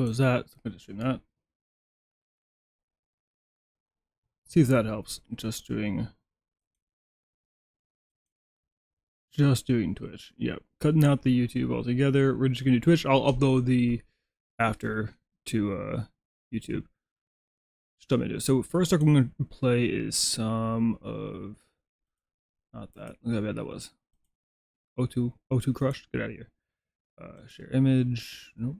close that. I'm going to stream that. See if that helps. Just doing Twitch. Yep. Cutting out the YouTube altogether. We're just gonna do Twitch. I'll upload the after to YouTube. Just let me do it. So first I'm gonna play is some of not that. Look how bad that was. O2 Crush. Get out of here. Share image. Nope.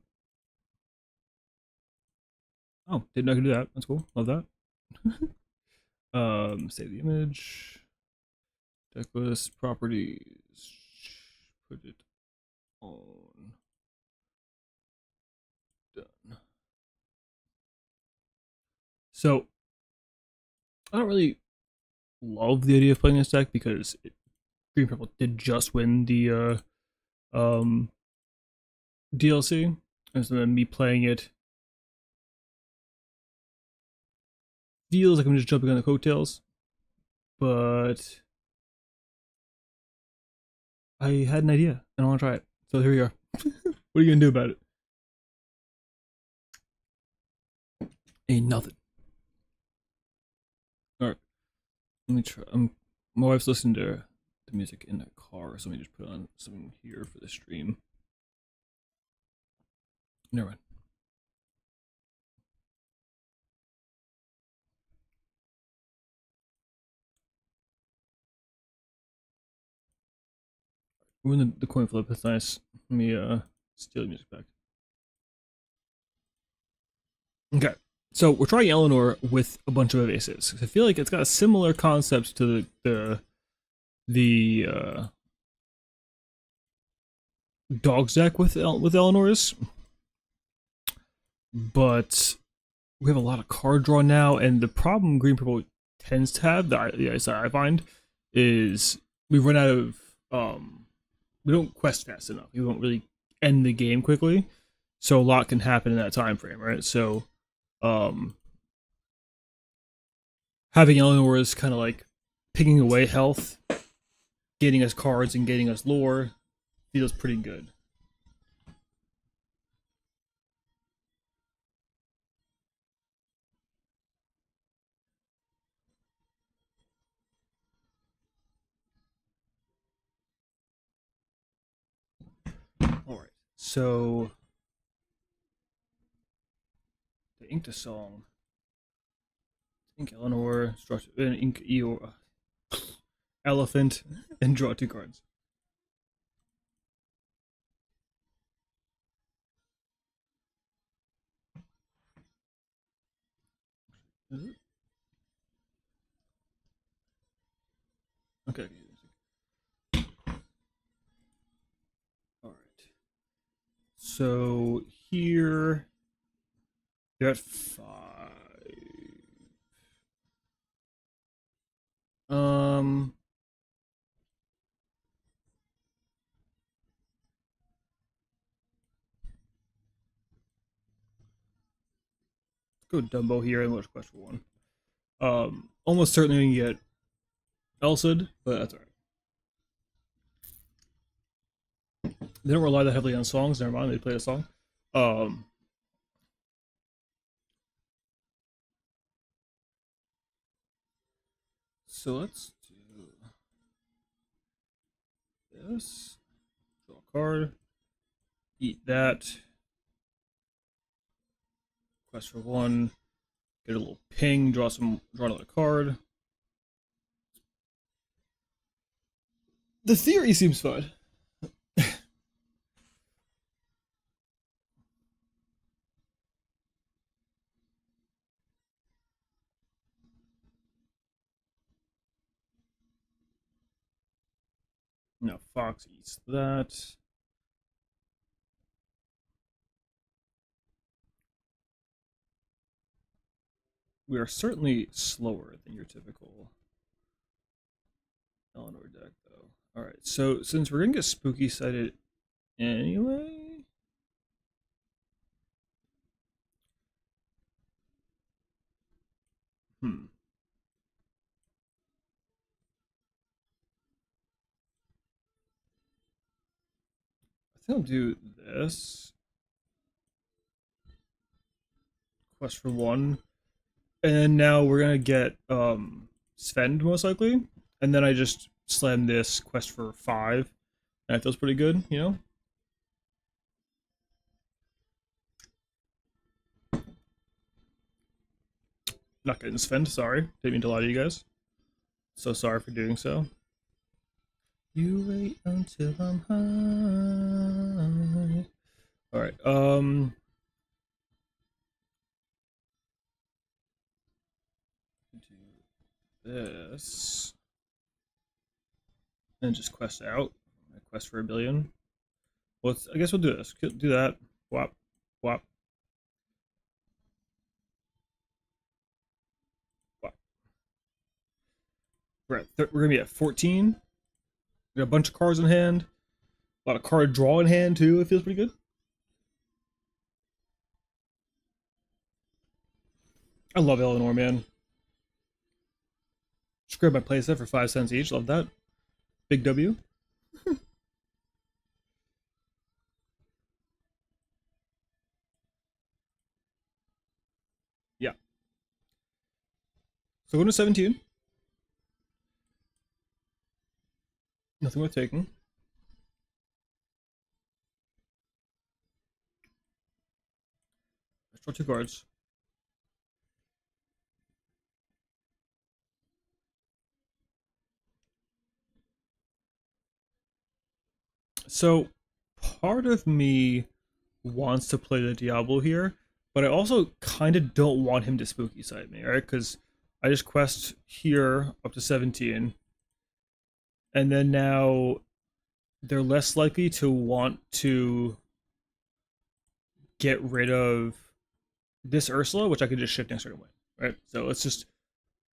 Oh, didn't know I could do that. That's cool. Love that. Save the image. Decklist properties. Put it on. Done. So I don't really love the idea of playing this deck because Green Purple did just win the DLC, and so then me playing it feels like I'm just jumping on the coattails. But I had an idea and I want to try it, so here we are. What are you gonna do about it? Ain't nothing. All right, let me try. My wife's listening to the music in the car, so let me just put on something here for the stream. Never mind. We're in the coin flip. That's nice. Let me steal the music back. Okay, so we're trying Eleanor with a bunch of evases. I feel like it's got a similar concept to the Dogs deck with Eleanor's, but we have a lot of card draw now, and the problem Green Purple tends to have, the I find, is we run out of we don't quest fast enough. We won't really end the game quickly, so a lot can happen in that time frame, right? So having Eleanor is kind of like picking away health, getting us cards and getting us lore feels pretty good. Alright, so the Inked song. Ink Eleanor, Ink Eeyore, Elephant, and draw 2 cards. Okay. Alright. So here you're at 5. Let's go Dumbo here and let's quest for 1. Almost certainly we can get Elsid, but that's alright. They don't rely that heavily on songs, never mind, they play a song. So let's do this. Draw a card. Eat that. Quest for 1. Get a little ping. Draw another card. The theory seems fun. No, Fox eats that. We are certainly slower than your typical Eleanor deck, though. Alright, so since we're gonna get spooky sided anyway. I think I'll do this. quest for 1. And now we're gonna get Sven most likely. And then I just slammed this quest for 5. And that feels pretty good, you know? Not getting Sven, sorry. Didn't mean to lie to you guys. So sorry for doing so. You wait until I'm high. Alright, do this. And just quest out. Quest for 1 billion. Well, I guess we'll do this. Do that. Whop. Whop. Whop. We're gonna be at 14. We got a bunch of cards in hand. A lot of card draw in hand too. It feels pretty good. I love Eleanor, man. Just grab my playset for 5 cents each. Love that. Big W. Yeah. So going to 17. Nothing worth taking. Let's draw 2 cards. So part of me wants to play the Diablo here, but I also kind of don't want him to spooky side me, right? Because I just quest here up to 17, and then now they're less likely to want to get rid of this Ursula, which I could just shift next turn away, right? So let's just,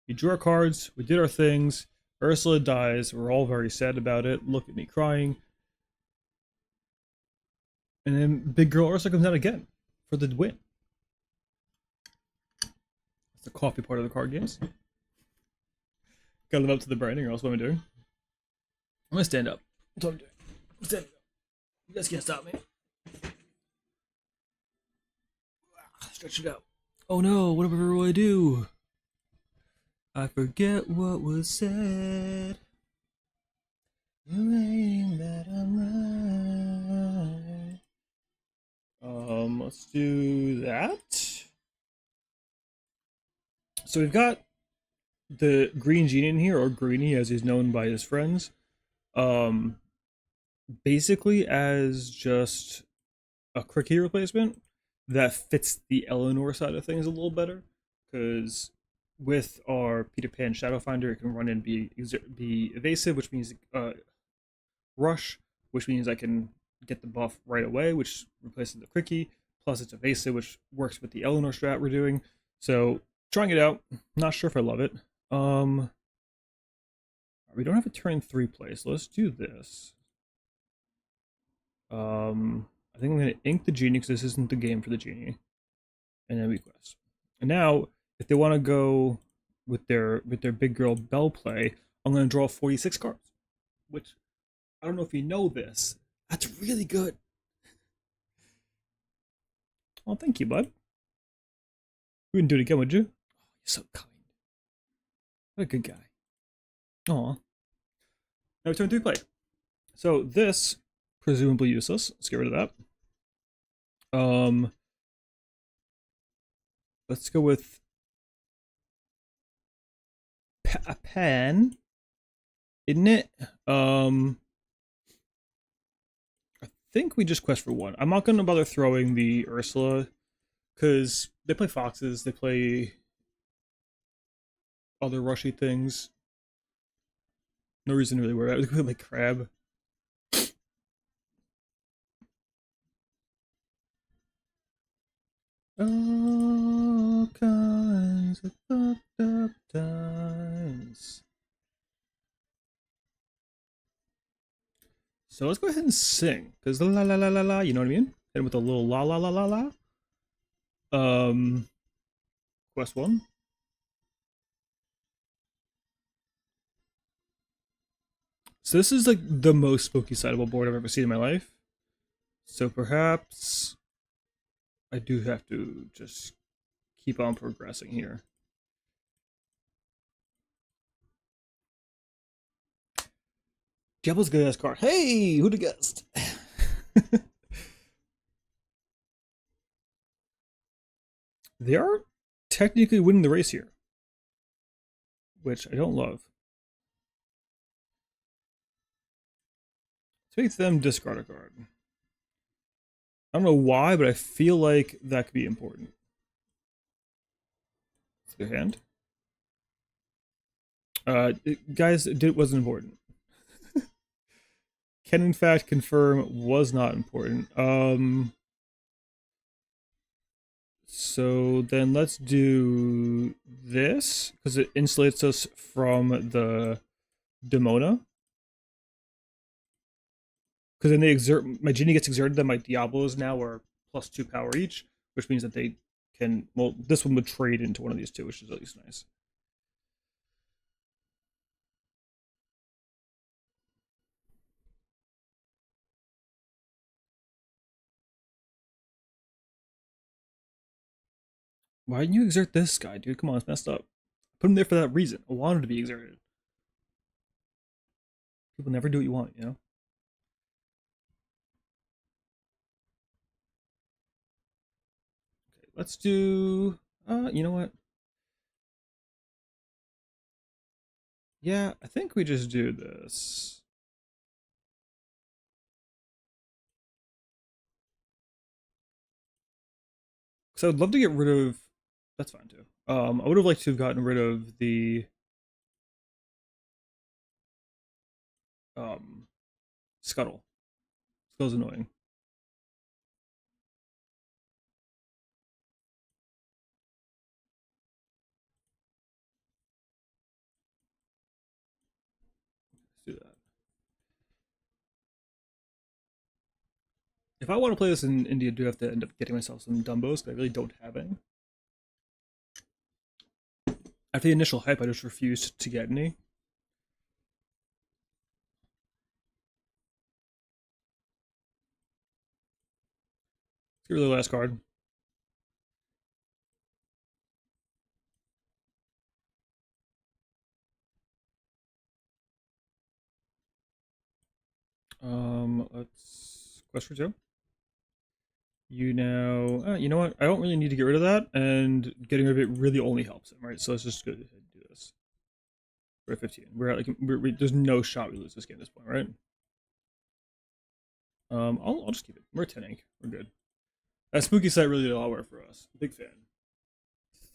we drew our cards, we did our things, Ursula dies, we're all very sad about it, look at me crying. And then Big Girl Ursula comes out again for the win. That's the coffee part of the card games. Gotta live up to the branding, or else what am I doing? I'm gonna stand up. That's what I'm doing. I'm standing up. You guys can't stop me. Stretch it out. Oh no, whatever will I do? I forget what was said. You ain't that I'm right. Let's do that. So we've got the Green Genie in here, or Greenie as he's known by his friends. Basically as just a Cricky replacement that fits the Eleanor side of things a little better, because with our Peter Pan Shadow Finder, it can run and be evasive, which means rush, which means I can get the buff right away, which replaces the Cricky. Plus, it's evasive, which works with the Eleanor strat we're doing. So, trying it out. Not sure if I love it. We don't have a turn 3 play, so let's do this. I think I'm going to ink the Genie, because this isn't the game for the Genie. And then we quest. And now, if they want to go with their Big Girl Bell play, I'm going to draw 46 cards. Which, I don't know if you know this, that's really good. Oh, thank you, bud. You wouldn't do it again, would you? Oh, you're so kind. What a good guy. Aw. Now turn 3 play. So this, presumably useless. Let's get rid of that. Let's go with a pen, isn't it? I think we just quest for 1. I'm not gonna bother throwing the Ursula, because they play foxes, they play other rushy things. No reason to really worry about it. They play like crab. All kinds of fucked up times. So let's go ahead and sing, because la la la la la, you know what I mean? Hit with a little la la la la la. Quest 1. So this is like the most spooky sideable board I've ever seen in my life. So perhaps I do have to just keep on progressing here. Diablo's good ass card. Hey, who'd have guessed? They are technically winning the race here, which I don't love. Let's make them discard a card. I don't know why, but I feel like that could be important. Their hand. Guys, it wasn't important. Can in fact confirm was not important. So then let's do this because it insulates us from the Demona. Because then they exert, my Genie gets exerted, then my Diablos now are +2 power each, which means that they can, well, this one would trade into one of these two, which is at least nice. Why didn't you exert this guy, dude? Come on, it's messed up. Put him there for that reason. I wanted to be exerted. People never do what you want, you know? Okay, let's do, you know what? Yeah, I think we just do this. Because I would love to get rid of, that's fine too. I would have liked to have gotten rid of the um Scuttle. Scuttle's annoying. Let's do that. If I want to play this in India, I do have to end up getting myself some Dumbos, because I really don't have any. After the initial hype, I just refused to get any. Let's get rid of the last card. Let's quest for 2. You now, you know what? I don't really need to get rid of that, and getting rid of it really only helps him, right? So let's just go ahead and do this. We're at 15. We're at like, there's no shot we lose this game at this point, right? I'll just keep it. We're 10 ink. We're good. That spooky site really did a lot of work for us. Big fan.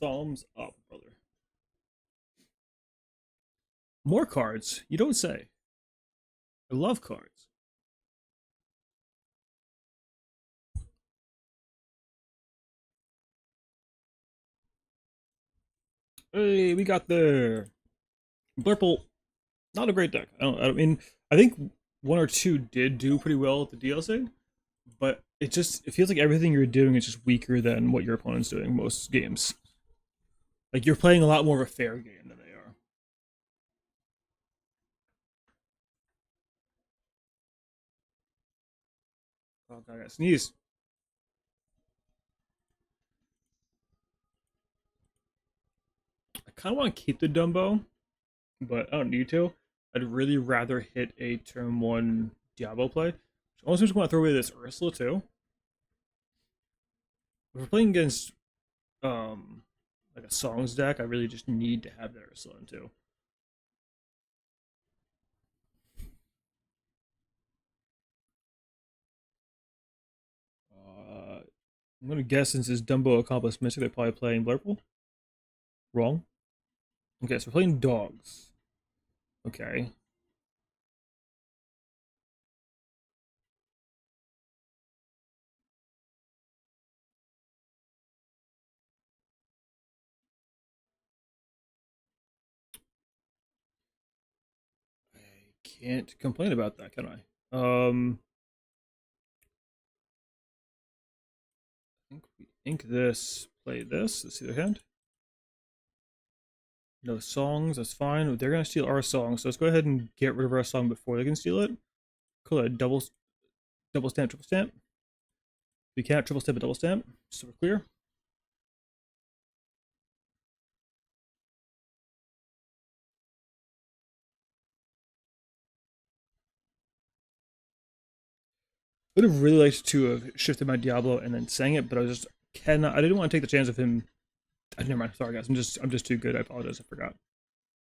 Thumbs up, brother. More cards? You don't say. I love cards. Hey, we got there. Blurple, not a great deck. I mean, I think one or two did do pretty well at the DLC, but it feels like everything you're doing is just weaker than what your opponent's doing most games. Like you're playing a lot more of a fair game than they are. Oh god, I got sneeze. I kind of want to keep the Dumbo, but I don't need to. I'd really rather hit a turn 1 Diablo play. I also just want to throw away this Ursula too. If we're playing against like a songs deck, I really just need to have that Ursula in too. I'm gonna guess since it's Dumbo accomplished Mystic, they're probably playing Blurple. Wrong. Okay, so we're playing dogs. Okay. I can't complain about that, can I? I think we ink this, play this. Let's see their hand. No songs, that's fine. They're gonna steal our song, so let's go ahead and get rid of our song before they can steal it. Cool, double stamp, triple stamp. We can't triple stamp a double stamp, so we're clear. would have really liked to have shifted my Diablo and then sang it, but I was just cannot. I didn't want to take the chance of him. Never mind. Sorry, guys. I'm just too good. I apologize. I forgot.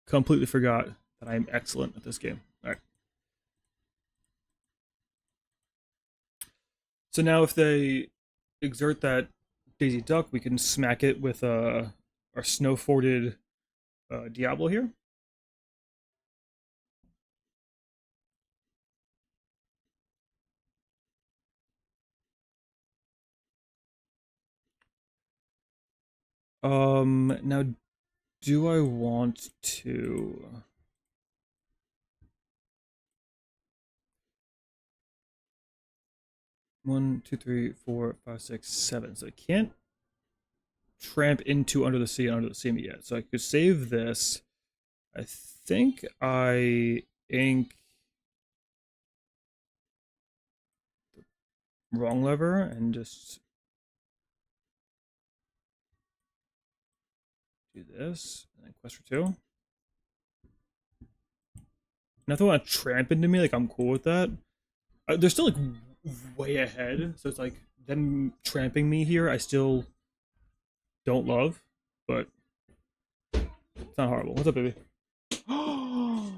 Completely forgot that I am excellent at this game. All right. So now, if they exert that Daisy Duck, we can smack it with our snow forded Diablo here. Now, do I want to? 1, 2, 3, 4, 5, 6, 7. So I can't tramp into Under the Sea and Under the Sea yet. So I could save this. I think I ink the wrong lever and just do this. And then quest for 2. Now if they want to tramp into me, like I'm cool with that. They're still like way ahead, so it's like them tramping me here. I still don't love, but it's not horrible. What's up, baby? Oh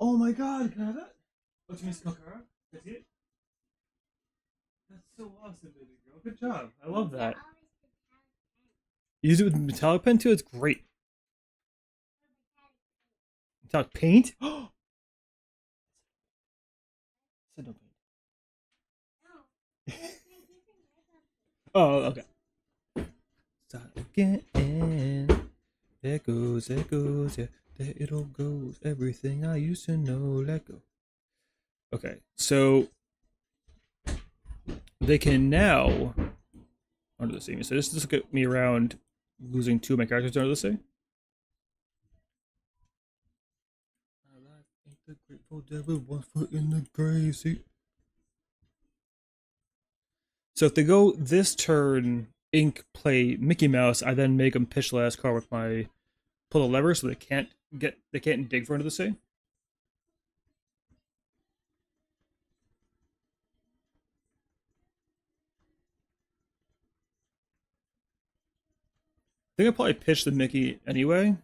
my god, can I have that? What's Miss Makara? That's it? That's so awesome, baby girl. Good job. I love that. Use it with metallic pen too? It's great. Metallic paint? Said no paint. Oh, okay. Start again. There goes, yeah. There it all goes. Everything I used to know, let go. Okay, so they can now Under the Sea. So this get me around losing 2 of my characters Under the Sea. My life ain't the grateful devil, 1 foot in the grave. See? So if they go this turn, ink play Mickey Mouse, I then make them pitch the last card with my pull a lever, so they can't dig for Under the Sea. I think I probably pitch the Mickey anyway.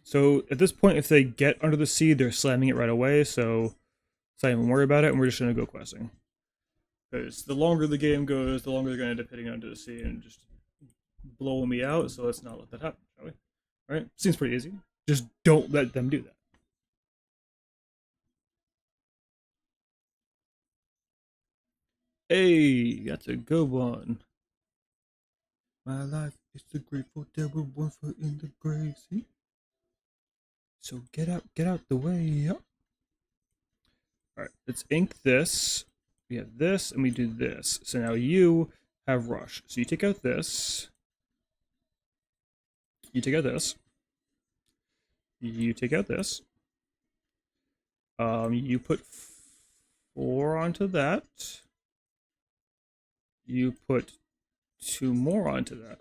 So at this point, if they get Under the Sea, they're slamming it right away. So let's not even worry about it, and we're just gonna go questing. Because the longer the game goes, the longer they're gonna end up hitting Under the Sea and just blowing me out. So let's not let that happen, shall we? All right, seems pretty easy. Just don't let them do that. Hey, that's a good one. My life is the grateful devil, 1 foot in the grave. See? So get out the way. Yep. All right, let's ink this. We have this, and we do this. So now you have rush. So you take out this. You take out this. You take out this. You put 4 onto that. You put 2 more onto that.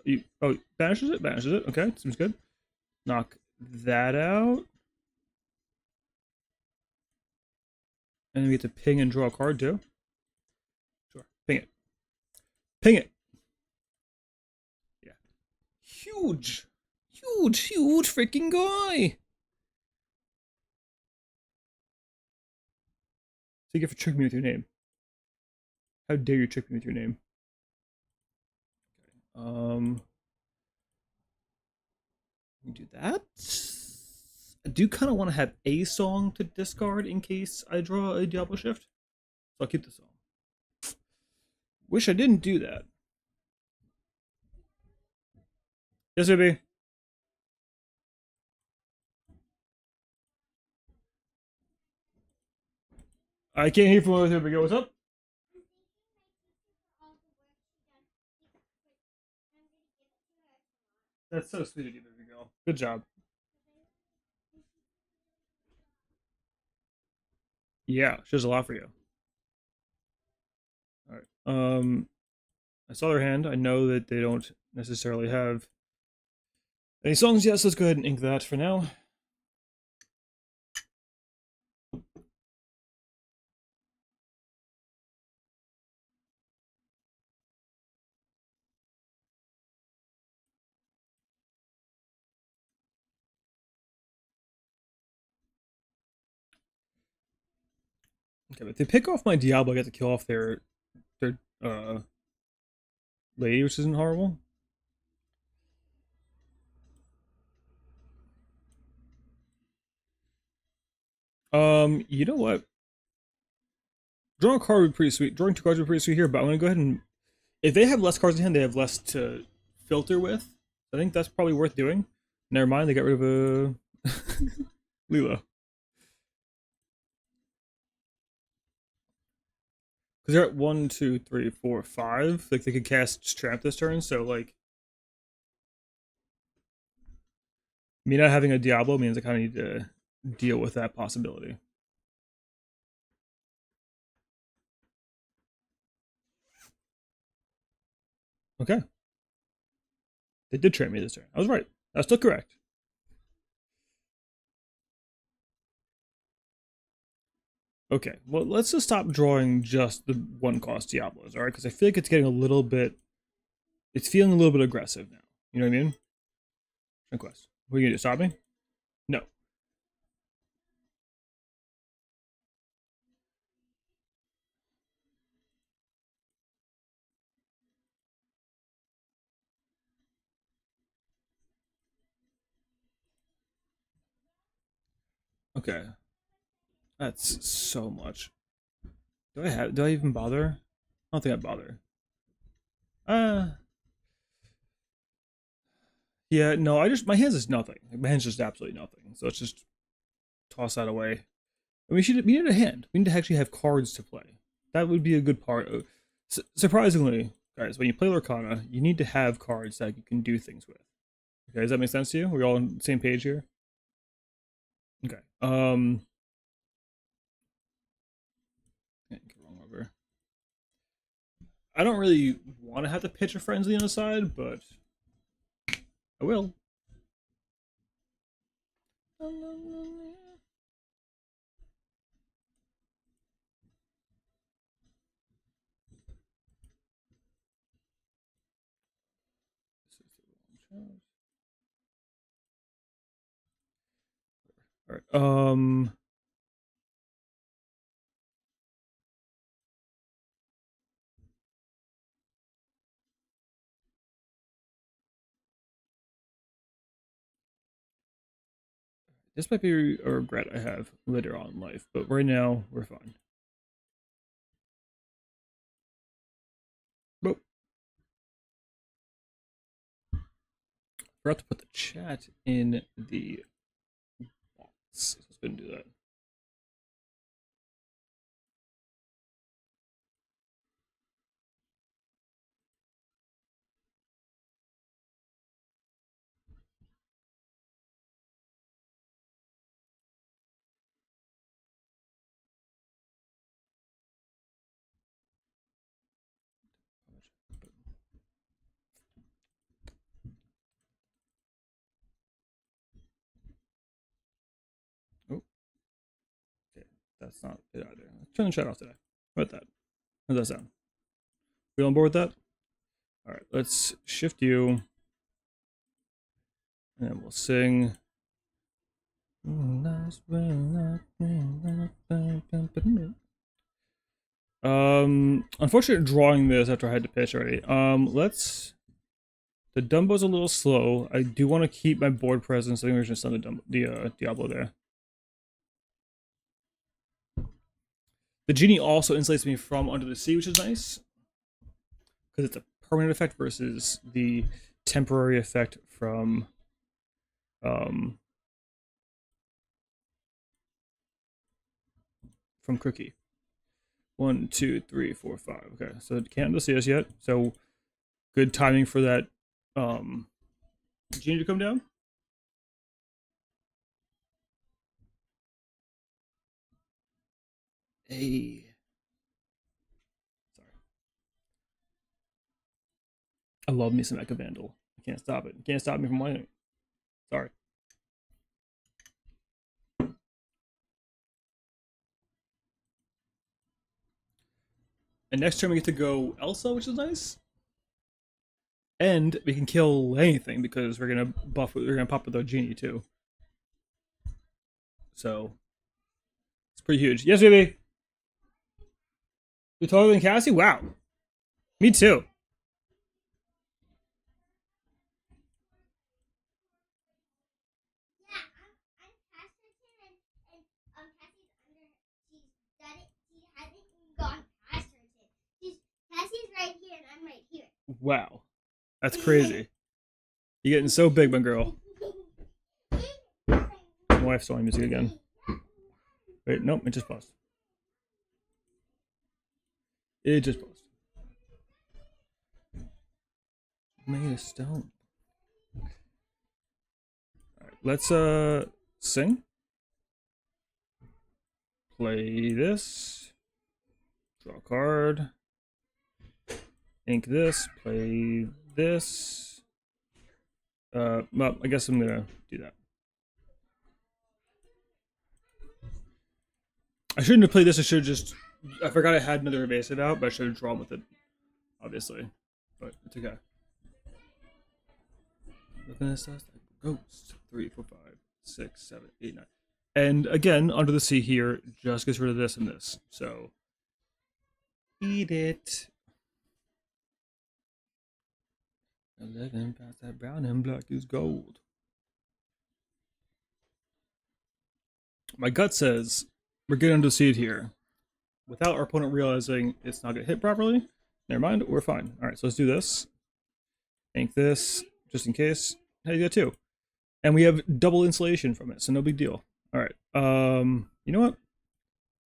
Banishes it. Banishes it. Okay, seems good. Knock that out. And then we get to ping and draw a card too. Sure. Ping it. Ping it. Yeah. Huge. Huge freaking guy. So you get for tricking me with your name. How dare you trick me with your name? We do that. I do kind of want to have a song to discard in case I draw a Diablo shift. So I'll keep the song. Wish I didn't do that. Yes, baby. I can't hear from over here, but go, what's up? That's so sweet of you, baby girl. Good job. Yeah, she does a lot for you. All right. I saw their hand. I know that they don't necessarily have any songs yet, so let's go ahead and ink that for now. Okay, but if they pick off my Diablo, I get to kill off their lady, which isn't horrible. You know what? Drawing a card would be pretty sweet. Drawing two cards would be pretty sweet here, but I'm gonna go ahead and if they have less cards in hand, they have less to filter with. I think that's probably worth doing. Never mind, they got rid of a Lilo. Because they're at 1, 2, 3, 4, 5. Like they could cast Tramp this turn, so like me not having a Diablo means I kind of need to deal with that possibility. Okay. They did tramp me this turn. I was right. That's still correct. Okay, well, let's just stop drawing just the one cost Diablos, alright? Because I feel like it's getting a little bit. It's feeling a little bit aggressive now. You know what I mean? Quest. What are you gonna do? Stop me? No. Okay. That's so much. Do I even bother? I don't think I bother. Uh yeah, no, my hands is nothing. My hands just absolutely nothing. So let's just toss that away. And we need a hand. We need to actually have cards to play. That would be a good part of surprisingly, guys, when you play Lorcana, you need to have cards that you can do things with. Okay, does that make sense to you? We're all on the same page here? Okay. Get wrong over. I don't really want to have to pitch a frenzy on the side, but I will. All right. This might be a regret I have later on in life, but right now we're fine. But forgot to put the chat in the box. Let's go and do that. Oh, okay. That's not it either. Let's turn the chat off today. How about that? How does that sound? We on board with that? All right, let's shift you. And we'll sing. Unfortunately, drawing this after I had to pitch already. The Dumbo's a little slow. I do want to keep my board presence. I think we're just on the Diablo there. The Genie also insulates me from Under the Sea, which is nice. Because it's a permanent effect versus the temporary effect from Crookie. 1, 2, 3, 4, 5. Okay, so it can't see us yet. So good timing for that Genie to come down. Hey. Sorry. I love me some Echo Vandal. I can't stop it. You can't stop me from winning. Sorry. And next turn we get to go Elsa, which is nice. And we can kill anything because we're gonna pop with our Genie too. So it's pretty huge. Yes, baby. You're taller than Cassie? Wow. Me too. Wow. That's crazy. You're getting so big, my girl. My wife's sewing music again. Wait, nope, it just paused. It just paused. Made of stone. Alright, let's sing. Play this. Draw a card. Ink this. Play this. Well, I guess I'm gonna do that. I shouldn't have played this. I should have just. I forgot I had another evasive out, but I should have drawn with it, obviously. But it's okay. Look at this. Ghost. 3, 4, 5, 6, 7, 8, 9. And again, under the sea here, just gets rid of this and this. So, eat it. 11 past that brown and black is gold. My gut says we're getting under the sea here. Without our opponent realizing it's not going to hit properly. Never mind, we're fine. All right, so let's do this. Ink this, just in case. Hey, you got 2. And we have double insulation from it, so no big deal. All right. You know what?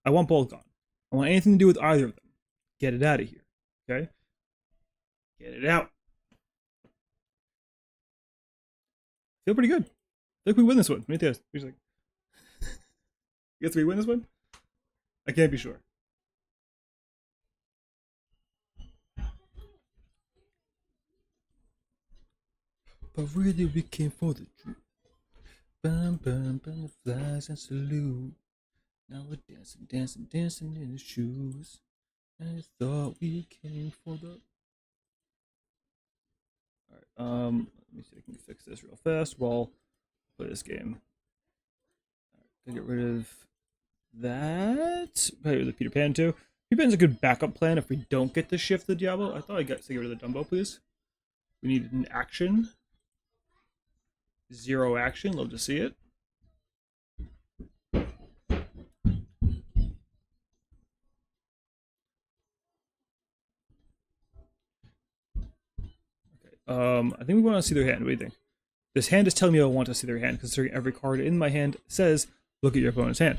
I want both gone. I want anything to do with either of them. Get it out of here. Okay? Get it out. Feel pretty good. I think we win this one. Let me test. You guess we win this one? I can't be sure. But really, we came for the truth. Bum, bum, butterflies and salute. Now we're dancing, dancing, dancing in the shoes. I thought we came for the. Alright, let me see if I can fix this real fast while I play this game. Right, get rid of that. Play the Peter Pan too. Peter Pan's a good backup plan if we don't get to shift the Diablo. I thought I got to get rid of the Dumbo, please. We need an action. 0 action. Love to see it. I think we want to see their hand. What do you think? This hand is telling me I want to see their hand, considering every card in my hand says, look at your opponent's hand.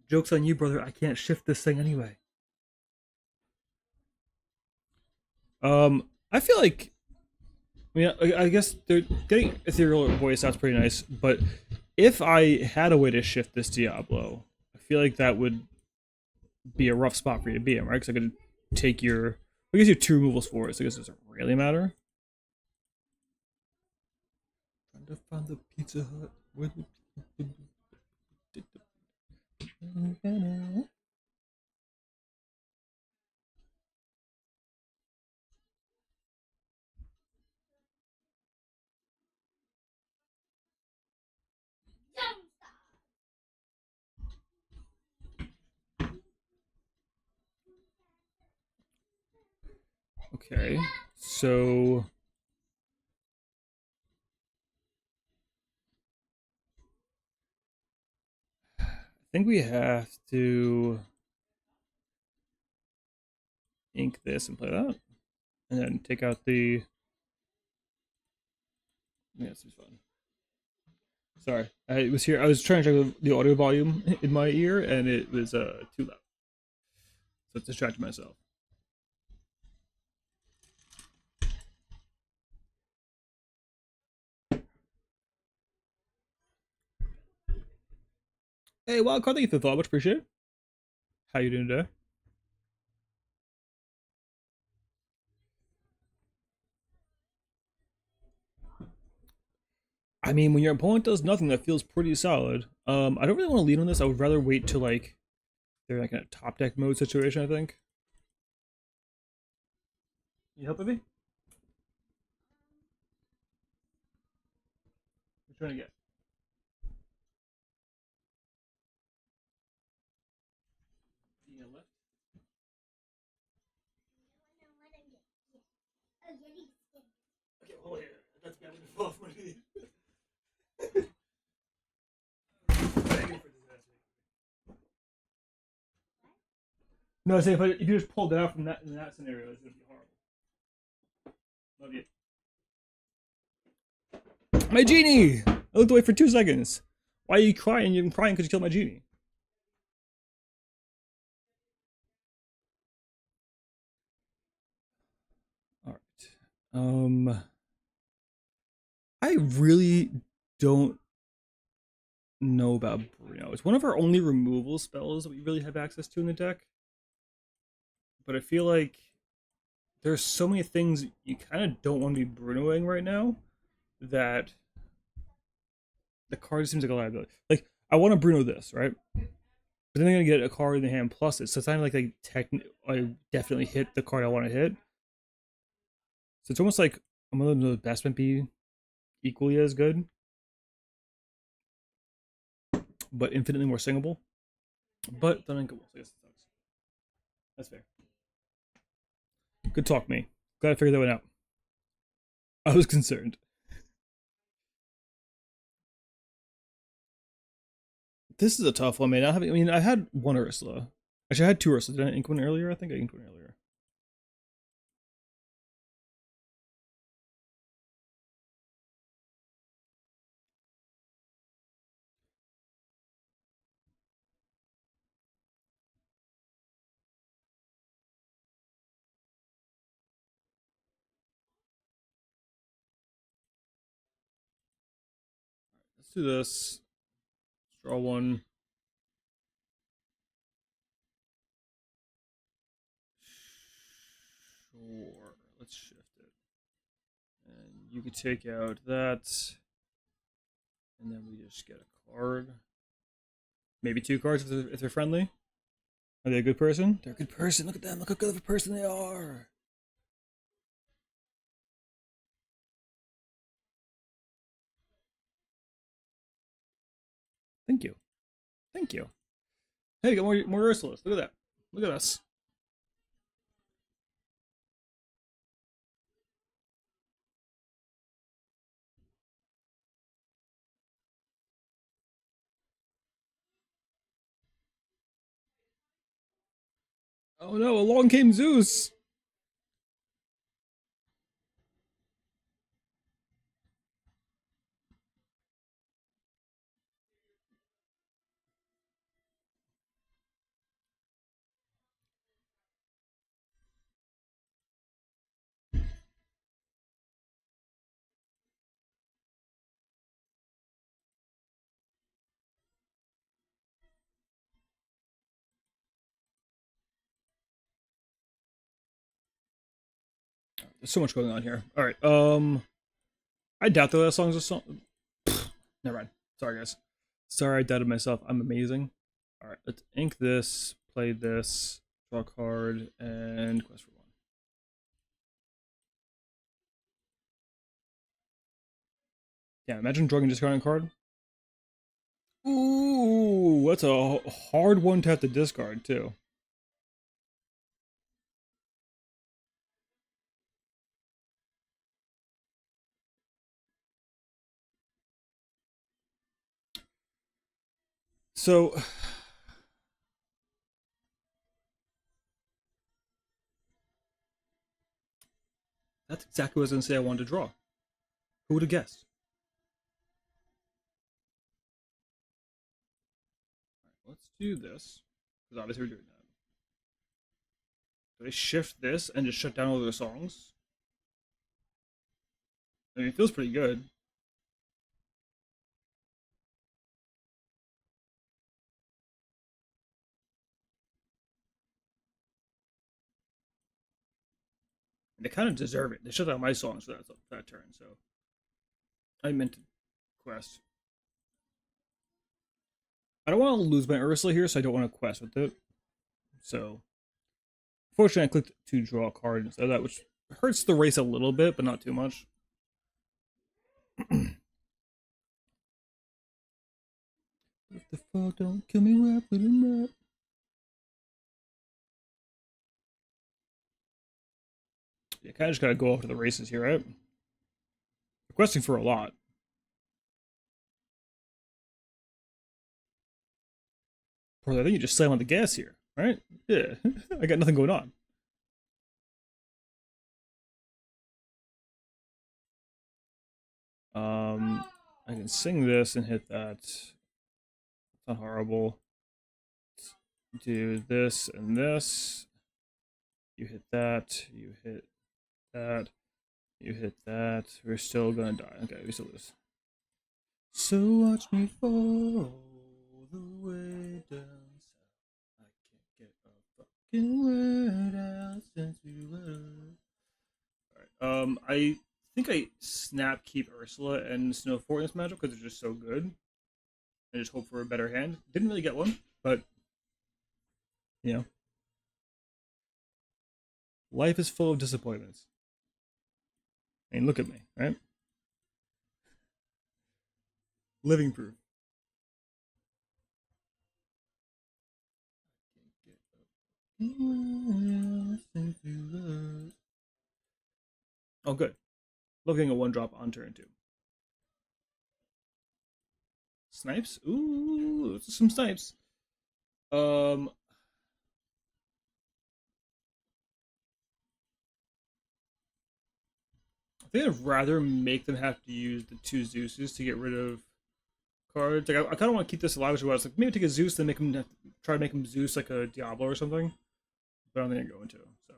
Joke's on you, brother. I can't shift this thing anyway. I feel like, I mean, I guess they're getting ethereal voice sounds pretty nice, but if I had a way to shift this Diablo, I feel like that would be a rough spot for you to be in, right? Because I could take your, I guess you have 2 removals for it, so I guess it doesn't really matter. Trying to find the Pizza Hut where the Okay, so I think we have to ink this and play that, and then take out the. Yeah, this is fun. Sorry, I was here. I was trying to check the audio volume in my ear, and it was too loud, so I distracted myself. Hey, Wildcard, thank you for the thought. Much appreciated. How you doing today? I mean, when your opponent does nothing, that feels pretty solid. I don't really want to lead on this. I would rather wait till like they're like in a top deck mode situation. I think. You helping me? I'm trying to get. Oh yeah, that's bad enough off my knee. No, say if you just pulled it out from that in that scenario, it's gonna be horrible. Love you. My genie! I looked away for 2 seconds. Why are you crying? You're crying because you killed my genie. Alright. I really don't know about Bruno. It's one of our only removal spells that we really have access to in the deck. But I feel like there's so many things you kind of don't want to be Brunoing right now that the card seems like a liability. Like, I want to Bruno this, right? But then I'm gonna get a card in the hand plus it, so it's not like I definitely hit the card I want to hit. So it's almost like I'm gonna know the best might be equally as good, but infinitely more singable. But then unkillable. So I guess it sucks. That's fair. Good talk, me. Glad I figured that one out. I was concerned. This is a tough one, man. I had one Ursula. Actually, I had two Ursulas. Did I ink one earlier? I think I inked one earlier. Let's do this. Let's draw one. Sure. Let's shift it. And you could take out that. And then we just get a card. Maybe two cards if they're friendly. Are they a good person? They're a good person. Look at them. Look how good of a person they are. Thank you. Thank you. Hey, got more Ursulas. Look at that. Look at us. Oh no, along came Zeus. There's so much going on here. All right. I doubt that song's a song. Never mind. Sorry, guys. Sorry, I doubted myself. I'm amazing. All right, let's ink this, play this, draw a card, and quest for one. Yeah, imagine drawing and discarding a card. Ooh, that's a hard one to have to discard too. So that's exactly what I was gonna say I wanted to draw. Who would have guessed? All right, let's do this. Because obviously we're doing that. Do I shift this and just shut down all their songs? I mean, it feels pretty good. And they kind of deserve it. They shut down my songs for that turn, so I meant to quest. I don't want to lose my Ursula here, so I don't want to quest with it. So, fortunately, I clicked to draw a card instead of that, which hurts the race a little bit, but not too much. If the fuck don't kill me, rap with him, rap. Yeah, kind of just gotta go off to the races here, right? requesting for a lot. Bro, I think you just slam on the gas here, right? Yeah, I got nothing going on. I can sing this and hit that. It's not horrible. Do this and this. You hit that. You hit that. You hit that. We're still gonna die. Okay, we still lose. So watch me fall the way down south. I can't get a fucking word out since we were. Alright, I think I snap keep Ursula and Snow Fort in this matchup because they're just so good. I just hope for a better hand. Didn't really get one, but you know, life is full of disappointments. I mean, look at me, right? Living proof. Oh, good. Looking at one drop on turn 2. Snipes? Ooh, some snipes. Um, I think I'd rather make them have to use the 2 Zeuses to get rid of cards. Like, I kind of want to keep this alive as well. It's like maybe take a Zeus, then make him try to make him Zeus like a Diablo or something. But I don't think I'm going to. So.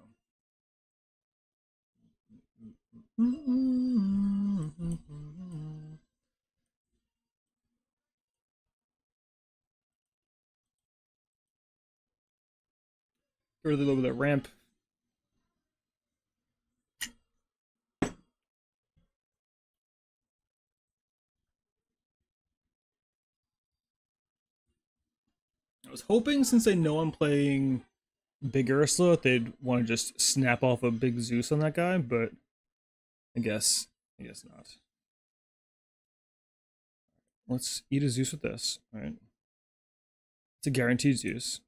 Get rid of a little bit of that ramp. I was hoping since they know I'm playing Big Ursula, they'd want to just snap off a big Zeus on that guy, but I guess not. Let's eat a Zeus with this. All right. It's a guaranteed Zeus.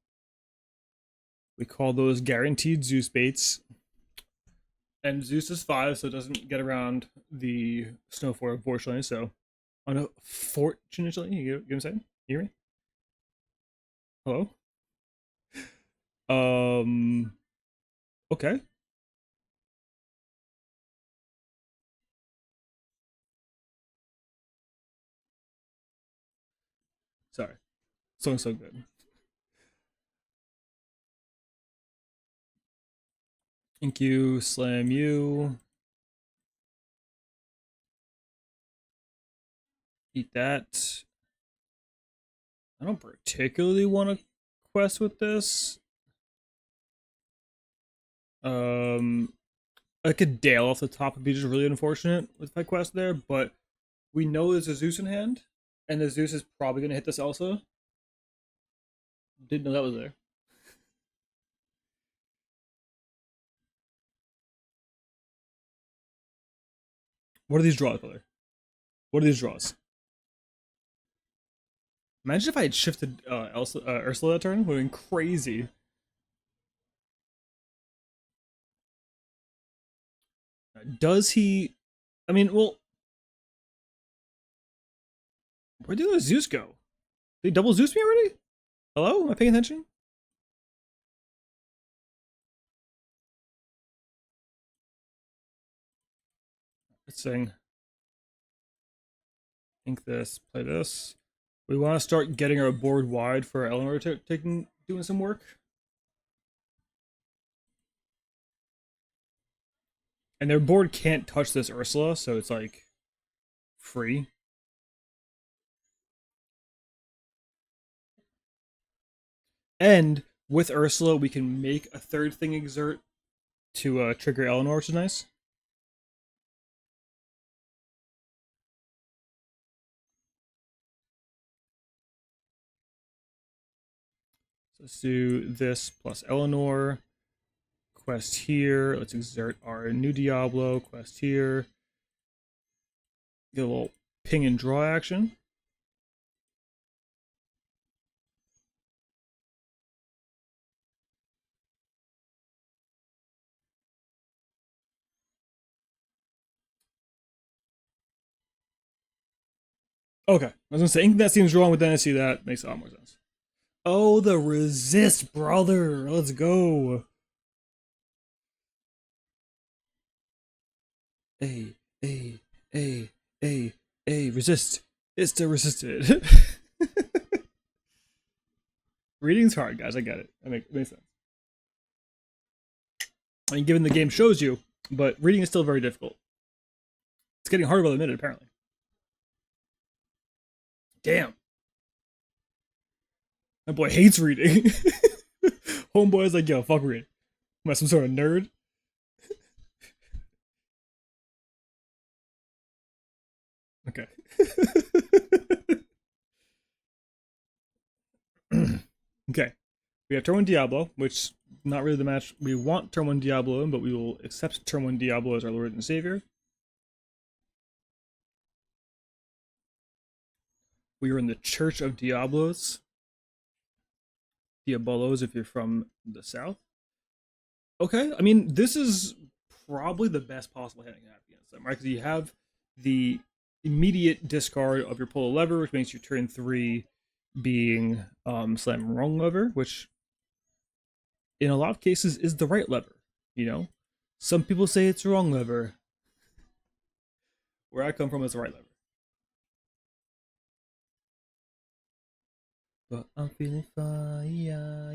We call those guaranteed Zeus baits. And Zeus is 5, so it doesn't get around the Snow Fort, unfortunately. So, unfortunately, you get what I'm saying? You hear me? Hello? Um. Okay. Sorry. Song's so good. Thank you. Slam you. Eat that. I don't particularly want to quest with this. Um, like a Dale off the top would be just really unfortunate with my quest there, but we know there's a Zeus in hand, and the Zeus is probably gonna hit this also. Didn't know that was there. What are these draws, brother? What are these draws? Imagine if I had shifted Ursula that turn. Would have been crazy. Does he? I mean, well, where did the Zeus go? Did he double Zeus me already? Hello? Am I paying attention? Let's sing. Think this. Play this. We want to start getting our board wide for Eleanor doing some work. And their board can't touch this Ursula, so it's like free. And with Ursula, we can make a third thing exert to trigger Eleanor, which is nice. So let's do this plus Eleanor. Quest here. Let's exert our new Diablo. Quest here. Get a little ping and draw action. Okay, I was gonna say anything that seems wrong, but then I see that makes a lot more sense. Oh, the resist, brother. Let's go. A, A, A, A, resist. It's still resisted. Reading's hard, guys. I get it. It makes sense. I mean, given the game shows you, but reading is still very difficult. It's getting harder by the minute, apparently. Damn. My boy hates reading. Homeboy's like, yo, fuck reading. Am I some sort of nerd? Okay. Okay. We have turn 1 Diablo, which not really the match we want turn 1 Diablo in, but we will accept turn 1 Diablo as our Lord and Savior. We are in the Church of Diablos. Diabolos if you're from the south. Okay, I mean, this is probably the best possible hand I can have against them, right? Because you have the immediate discard of your pull a lever, which makes your turn 3 being slam wrong lever, which in a lot of cases is the right lever, you know? Some people say it's wrong lever. Where I come from, it's the right lever. But I'm feeling fine, yeah.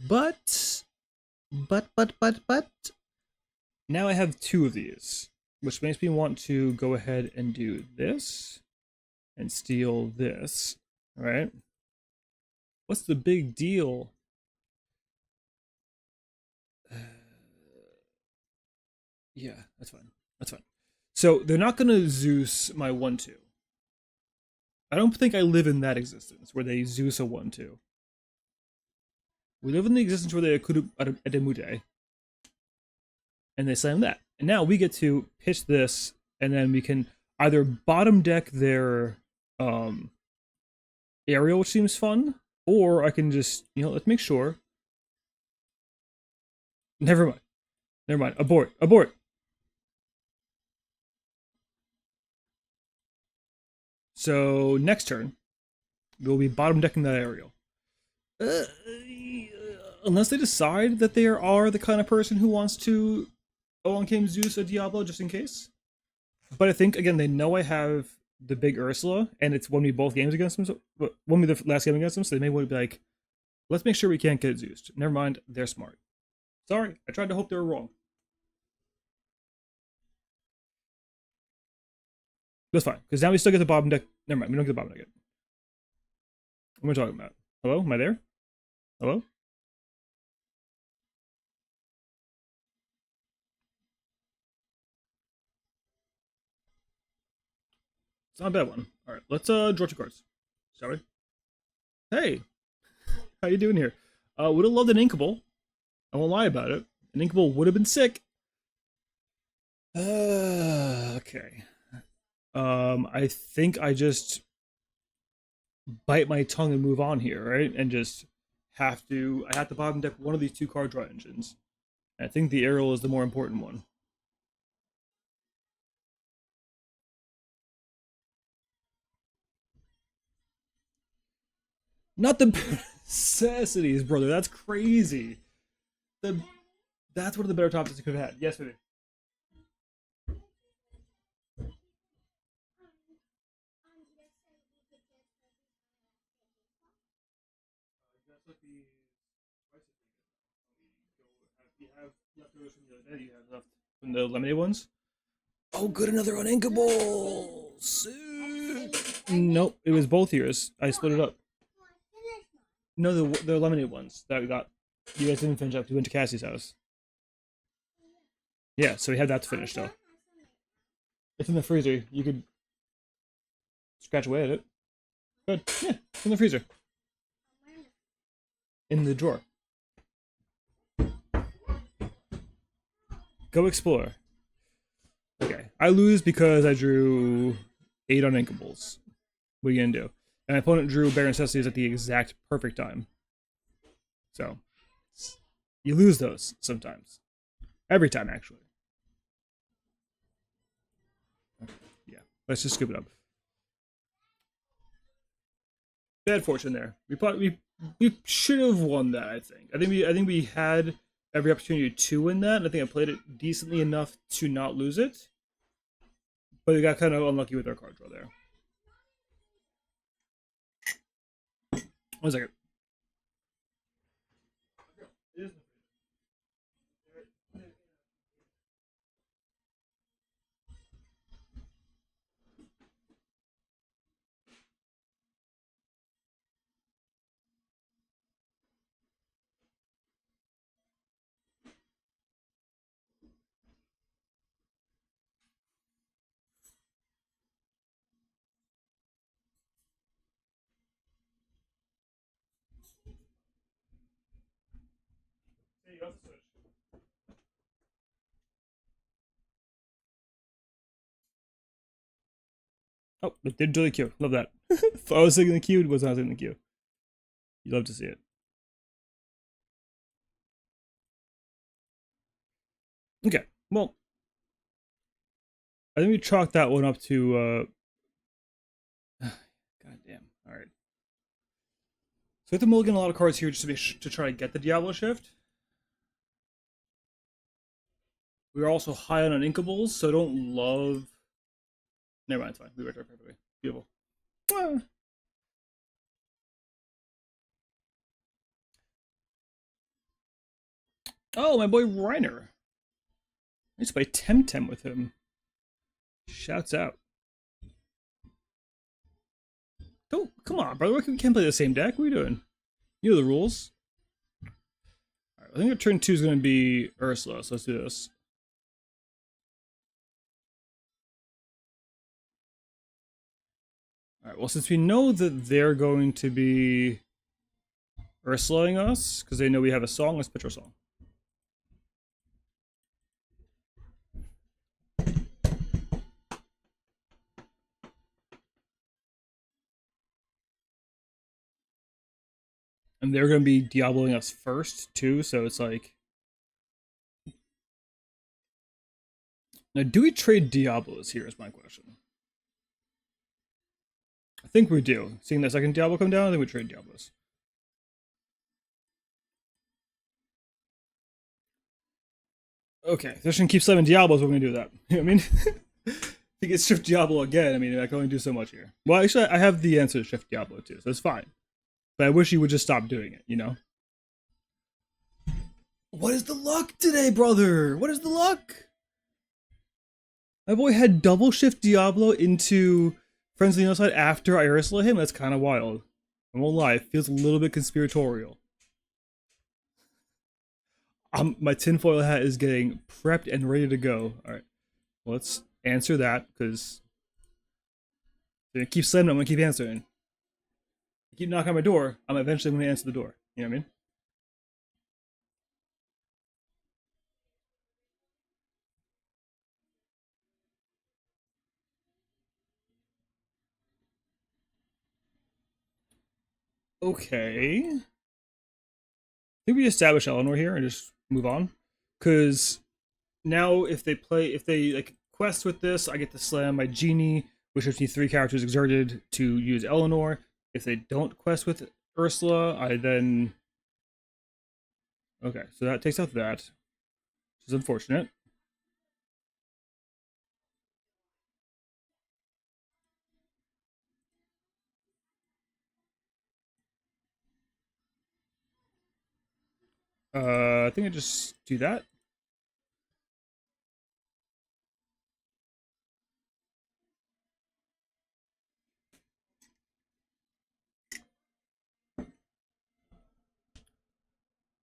But, now I have 2 of these, which makes me want to go ahead and do this and steal this, right? What's the big deal? Yeah, that's fine. That's fine. So they're not going to Zeus my 1-2. I don't think I live in that existence where they Zeus a 1-2. We live in the existence where they Akudu Ademute. And they slam that. And now we get to pitch this, and then we can either bottom deck their aerial, which seems fun, or I can just, let's make sure. Never mind. Never mind. Abort. Abort. So next turn, we'll be bottom decking that aerial. Unless they decide that they are the kind of person who wants to on came Zeus a Diablo just in case. But I think again they know I have the big Ursula, and it's won me both games against them. So won me the last game against them, so they may want to be like, let's make sure we can't get Zeused. Never mind, they're smart. Sorry, I tried to hope they were wrong. That's fine, because now we still get the bottom deck. Never mind, we don't get the bottom deck yet. What am I talking about? Hello? Am I there? Hello? It's not a bad one. Alright, let's draw 2 cards. Shall we? Hey! How you doing here? Would have loved an Inkable. I won't lie about it. An Inkable would have been sick. Okay. I think I just bite my tongue and move on here, right? And just I have to bottom deck one of these 2 card draw engines. I think the aerial is the more important one. Not the necessities, brother. That's crazy. That's one of the better topics you could have had. Yes, baby. You have leftovers from the other day. You have left from the lemonade ones. Oh, good, another uninkable. Nope, it was both yours. I split it up. No, the lemonade ones that we got. You guys didn't finish up. We went to Cassie's house. Yeah, so we have that to finish though. It's in the freezer. You could scratch away at it. Good. Yeah, it's in the freezer. In the drawer. Go explore. Okay. I lose because I drew 8 uninkables. What are you gonna do? And my opponent drew Bare Necessities at the exact perfect time. So you lose those sometimes. Every time, actually. Yeah. Let's just scoop it up. bad fortune there. We should have won that. I think we had every opportunity to win that, and I think I played it decently enough to not lose it. But we got kind of unlucky with our card draw there. 1 second. Oh, it did do the queue. Love that. If I was thinking the queue, it was not in the queue. You love to see it. Okay, well, I think we chalked that one up to. God damn. All right. So we have to mulligan a lot of cards here just to try to get the Diablo shift. We are also high on Inkables, so I don't love. Never mind, it's fine. We worked out perfectly. Beautiful. Ah. Oh, my boy Reiner. I used to play Temtem with him. Shouts out. Don't come on, brother. We can't play the same deck. What are you doing? You know the rules. Alright, I think our turn 2 is going to be Ursula, so let's do this. Alright, well, since we know that they're going to be Ursulaing us, because they know we have a song, let's pitch our song. And they're going to be Diabloing us first, too, so it's like... Now, do we trade Diablos here is my question. I think we do. Seeing that second Diablo come down, I think we trade Diablos. Okay, if this can keep 7 Diablos, we're going to do that. You know what I mean? If he gets Shift Diablo again, I mean, I can only do so much here. Well, actually, I have the answer to Shift Diablo, too, so it's fine. But I wish he would just stop doing it, you know? What is the luck today, brother? What is the luck? My boy had double Shift Diablo into Friends on the Other Side after I Ursula him? That's kind of wild. I won't lie, it feels a little bit conspiratorial. My tinfoil hat is getting prepped and ready to go. Alright, well, let's answer that, because if it keeps slamming, I'm going to keep answering. You keep knocking on my door, I'm eventually going to answer the door. You know what I mean? Okay. I think we establish Eleanor here and just move on. Because now if they like quest with this, I get to slam my genie, which gives me 3 characters exerted to use Eleanor. If they don't quest with Ursula, I then... Okay, so that takes out that, which is unfortunate. I think I just do that.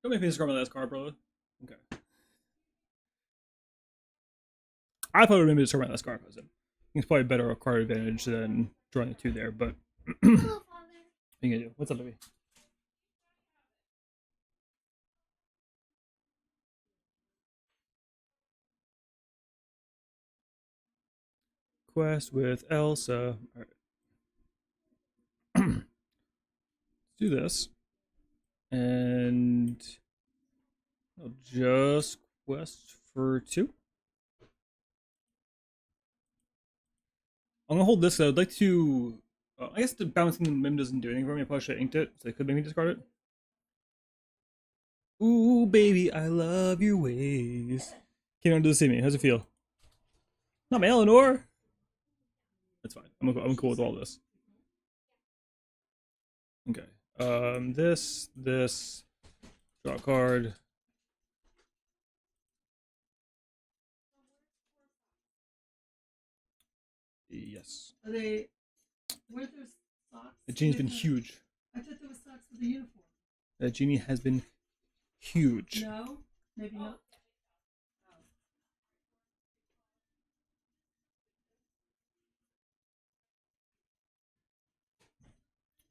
Don't make me discard my last card, brother. Okay. I probably would maybe discard my last card if I was him. It's probably better a card advantage than drawing the 2 there, but... what are you gonna do? What's up, baby? Quest with Elsa. Alright. Let's do this. And I'll just quest for 2. I'm gonna hold this. I would like to I guess the bouncing the mim doesn't do anything for me. I probably should have inked it, so they could make me discard it. Ooh, baby, I love your ways. Came on to see me. How's it feel? Not my Eleanor. That's fine. I'm cool with all this. Okay. This, draw a card. Yes. Are they? Where's their socks? The genie's been huge. I thought there was socks with the uniform. That genie has been huge. No, maybe not.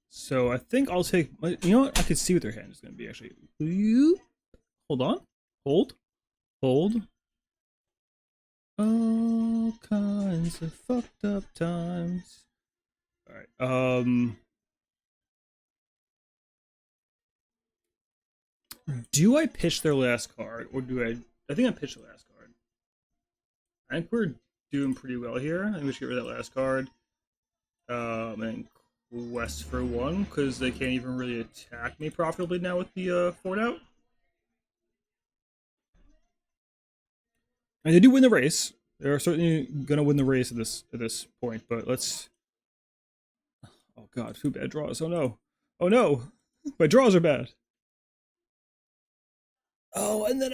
So I think I'll take. You know what? I could see what their hand is going to be actually. Hold on. Hold. Hold. All kinds of fucked up times. All right. Do I pitch their last card, or do I? I think I pitch the last card. I think we're doing pretty well here. I think we should get rid of that last card. And quest for one, because they can't even really attack me profitably now with the fort out. And they do win the race. They're certainly gonna win the race at this point. But let's. Oh god, two bad draws. Oh no. Oh no. My draws are bad. Oh, and then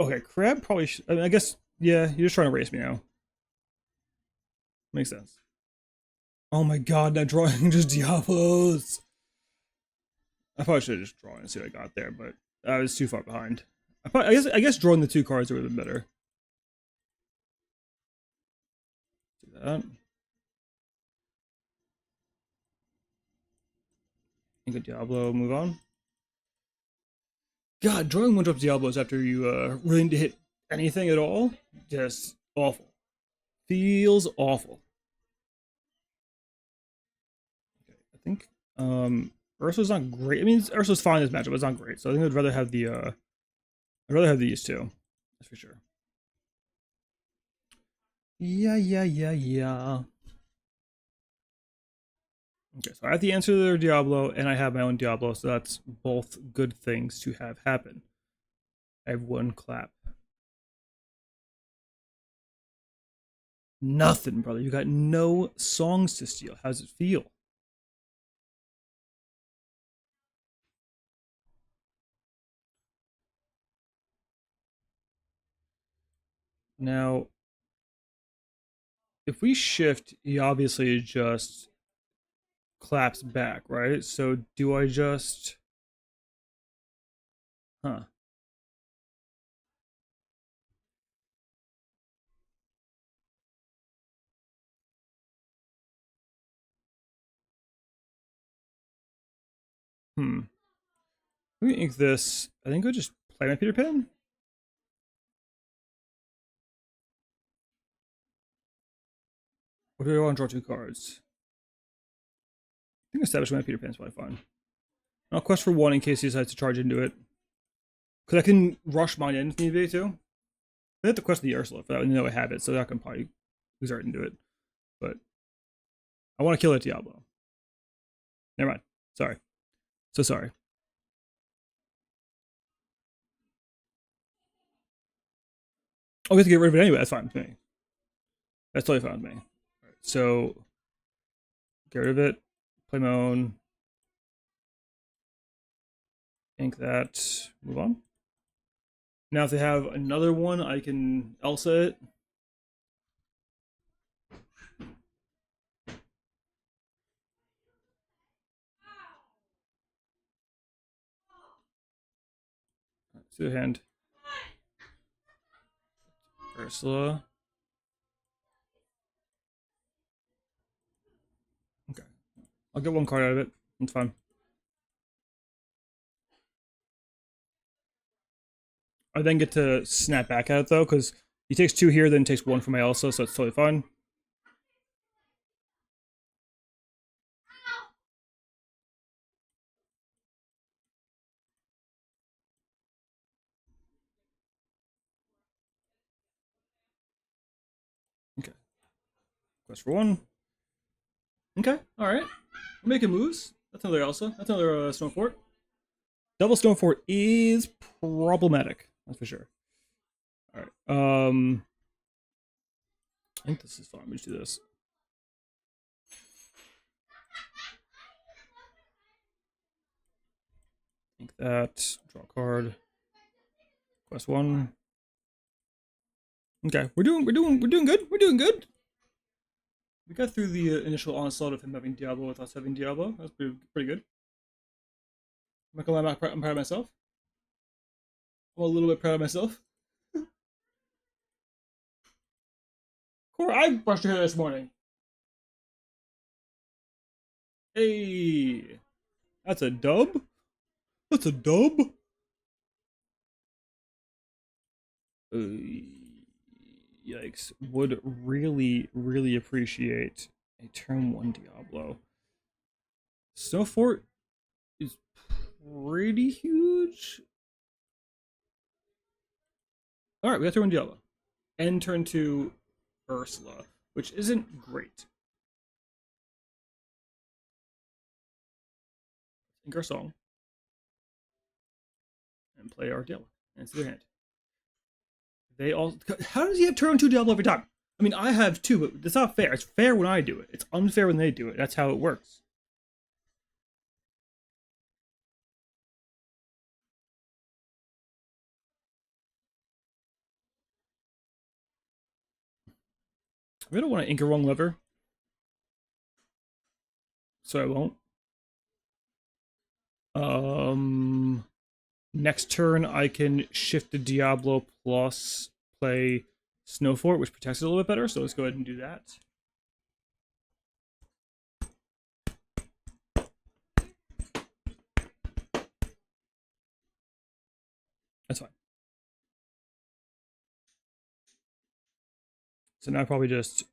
okay, crab probably. I mean, I guess yeah. You're just trying to race me now. Makes sense. Oh my god, that drawing just Diablos. I probably should have just drawn and see what I got there, but I was too far behind. I guess drawing the two cards would have been better. Do that. Think of Diablo, move on. God, drawing one drop Diablos after you really need to hit anything at all, just awful. Feels awful. Okay, I think Ursa's not great. I mean, Ursa's fine in this matchup, but it's not great. So I think I'd rather have the I'd rather have these two. That's for sure. Yeah. Okay, so I have the answer to their Diablo, and I have my own Diablo, so that's both good things to have happen. I have one clap. Nothing, brother. You got no songs to steal. How does it feel? Now, if we shift, he obviously just claps back, right? So do I just... Huh. Hmm. Let me ink this. I think I'll just play my Peter Pan. Or do I want to draw two cards? I think establishing my Peter Pan is probably fine. I'll quest for one in case he decides to charge into it. Because I can rush mine in if need be, too. I have to quest the Ursula for that, and know I have it, so that can probably start into it. But I want to kill that Diablo. Never mind. Sorry. So sorry. Oh, we have to get rid of it anyway. That's fine with me. That's totally fine with me. Right, so get rid of it. Play my own. Ink that. Move on. Now if they have another one, I can Elsa it. See the hand. Ursula. Okay. I'll get one card out of it. It's fine. I then get to snap back at it though, because he takes two here, then takes one from my Elsa, so it's totally fine. Okay. Quest for one. Okay, alright. We're making moves. That's another Elsa. That's another Stone Fort. Double Stone Fort is problematic. That's for sure. Alright. I think this is fine. We just do this. I think that. Draw a card. Quest 1. Okay, we're doing good. We're doing good. We got through the initial onslaught of him having Diablo with us having Diablo. That's pretty good. I'm not gonna lie, I'm proud of myself. I'm a little bit proud of myself. Cora, I brushed your hair this morning. Hey, that's a dub. That's a dub. Yikes. Would really appreciate a turn 1 Diablo. Snow Fort is pretty huge. Alright, we got turn 1 Diablo. And turn 2 Ursula, which isn't great. Sing our song. And play our Diablo. And it's their hand. They all. How does he have turn 2 Diablo every time? I mean, I have 2, but it's not fair. It's fair when I do it. It's unfair when they do it. That's how it works. I really don't want to ink a wrong lever. So I won't. Next turn I can shift to Diablo plus play Snow Fort, which protects it a little bit better. So let's go ahead and do that. That's fine. So now I probably just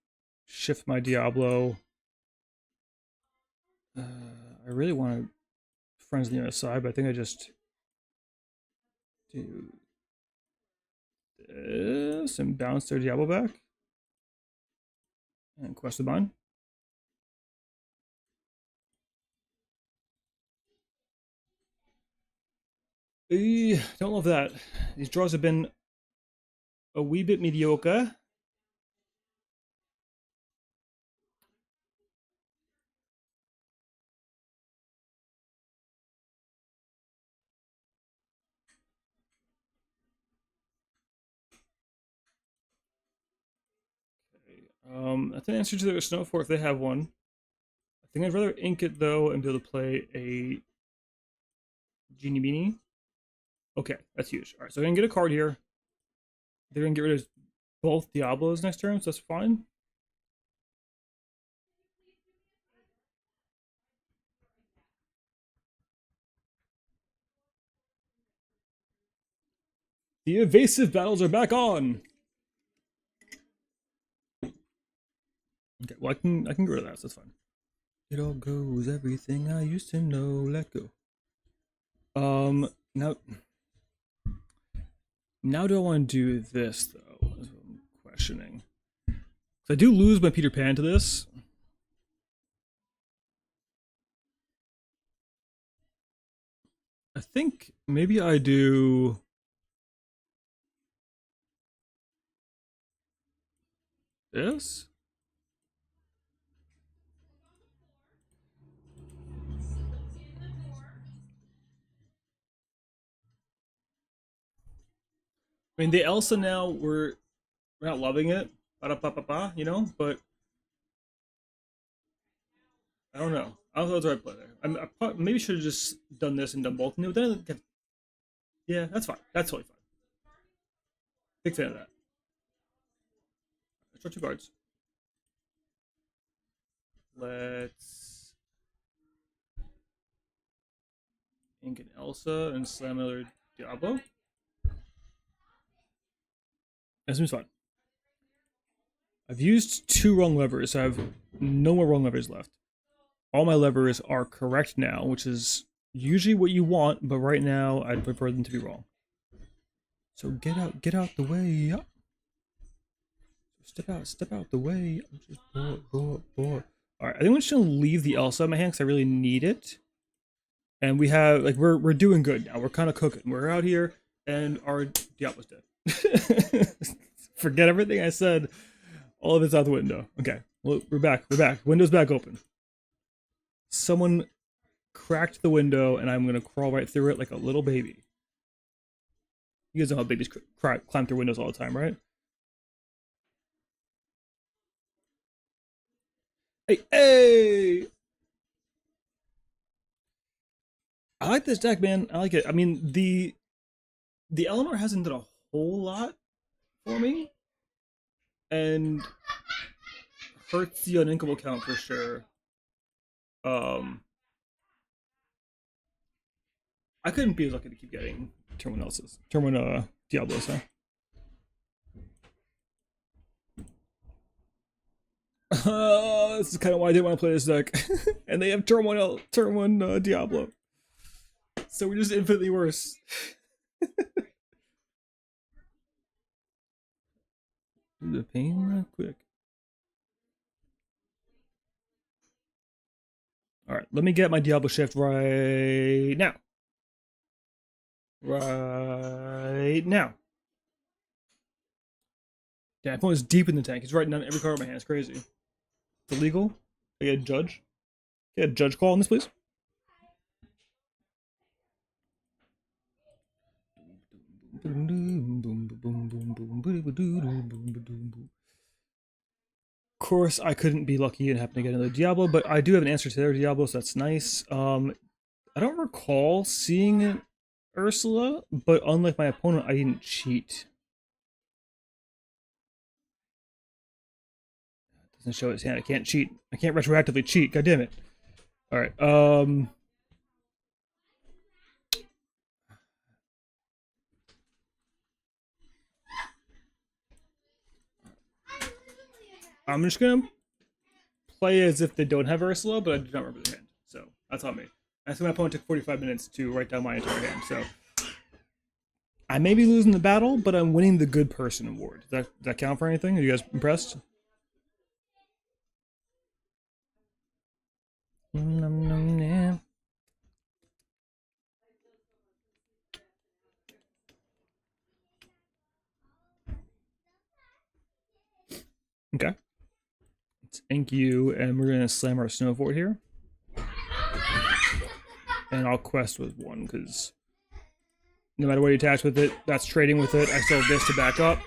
shift my Diablo. I really want to friends on the other side, but I think I just do this and bounce their Diablo back. And quest of mine. Don't love that. These draws have been a wee bit mediocre. That's an answer to their Snow Fort if they have one. I think I'd rather ink it though and be able to play a Genie Beanie. Okay, that's huge. Alright, so I'm gonna get a card here. They're gonna get rid of both Diablos next turn, so that's fine. The evasive battles are back on. Okay, well I can get rid of that, so that's fine. It all goes, everything I used to know, let go. Now do I want to do this though? That's what I'm questioning. So I do lose my Peter Pan to this. I think maybe I do this. I mean, the Elsa now we're not loving it, you know, but I don't know. I don't know if that's the right play there. I maybe should have just done this and done both. No, then yeah, that's fine. That's totally fine. Big fan of that. Let's draw 2 cards. Let's ink an Elsa and slam another Diablo. That seems fun. I've used 2 wrong levers, so I have no more wrong levers left. All my levers are correct now, which is usually what you want, but right now I'd prefer them to be wrong. So get out the way. Step out the way. Just go up. All right, I think I'm just gonna leave the Elsa in my hand because I really need it. And we have like we're doing good now. We're kind of cooking. We're out here, and our Diablo's dead. Forget everything I said. All of it's out the window. Okay, well, we're back. We're back. Window's back open. Someone cracked the window, and I'm gonna crawl right through it like a little baby. You guys know how babies climb through windows all the time, right? Hey, hey! I like this deck, man. I like it. I mean, the Eleanor hasn't done a whole lot for me, and hurts the uninkable count for sure. Um, I couldn't be as lucky to keep getting turn one else's. Turn one Diablos, huh? This is kind of why I didn't want to play this deck. And they have turn one Diablo. So we're just infinitely worse. Do the pain real quick. Alright, let me get my Diablo shift right now. Right now. Yeah, my phone is deep in the tank. He's writing down every card in my hand. It's crazy. It's illegal. I get a judge. Get a judge call on this, please. Of course, I couldn't be lucky and happen to get another Diablo, but I do have an answer to their Diablo, so that's nice. I don't recall seeing Ursula, but unlike my opponent, I didn't cheat. Doesn't show his hand. I can't cheat. I can't retroactively cheat. God damn it. All right. I'm just gonna play as if they don't have Ursula, but I do not remember their hand. So that's on me. I think my opponent took 45 minutes to write down my entire hand. So I may be losing the battle, but I'm winning the good person award. Does that count for anything? Are you guys impressed? Okay. Let's ink you, and we're gonna slam our snow fort here. And I'll quest with one, because no matter what you attach with it, that's trading with it. I still have this to back up.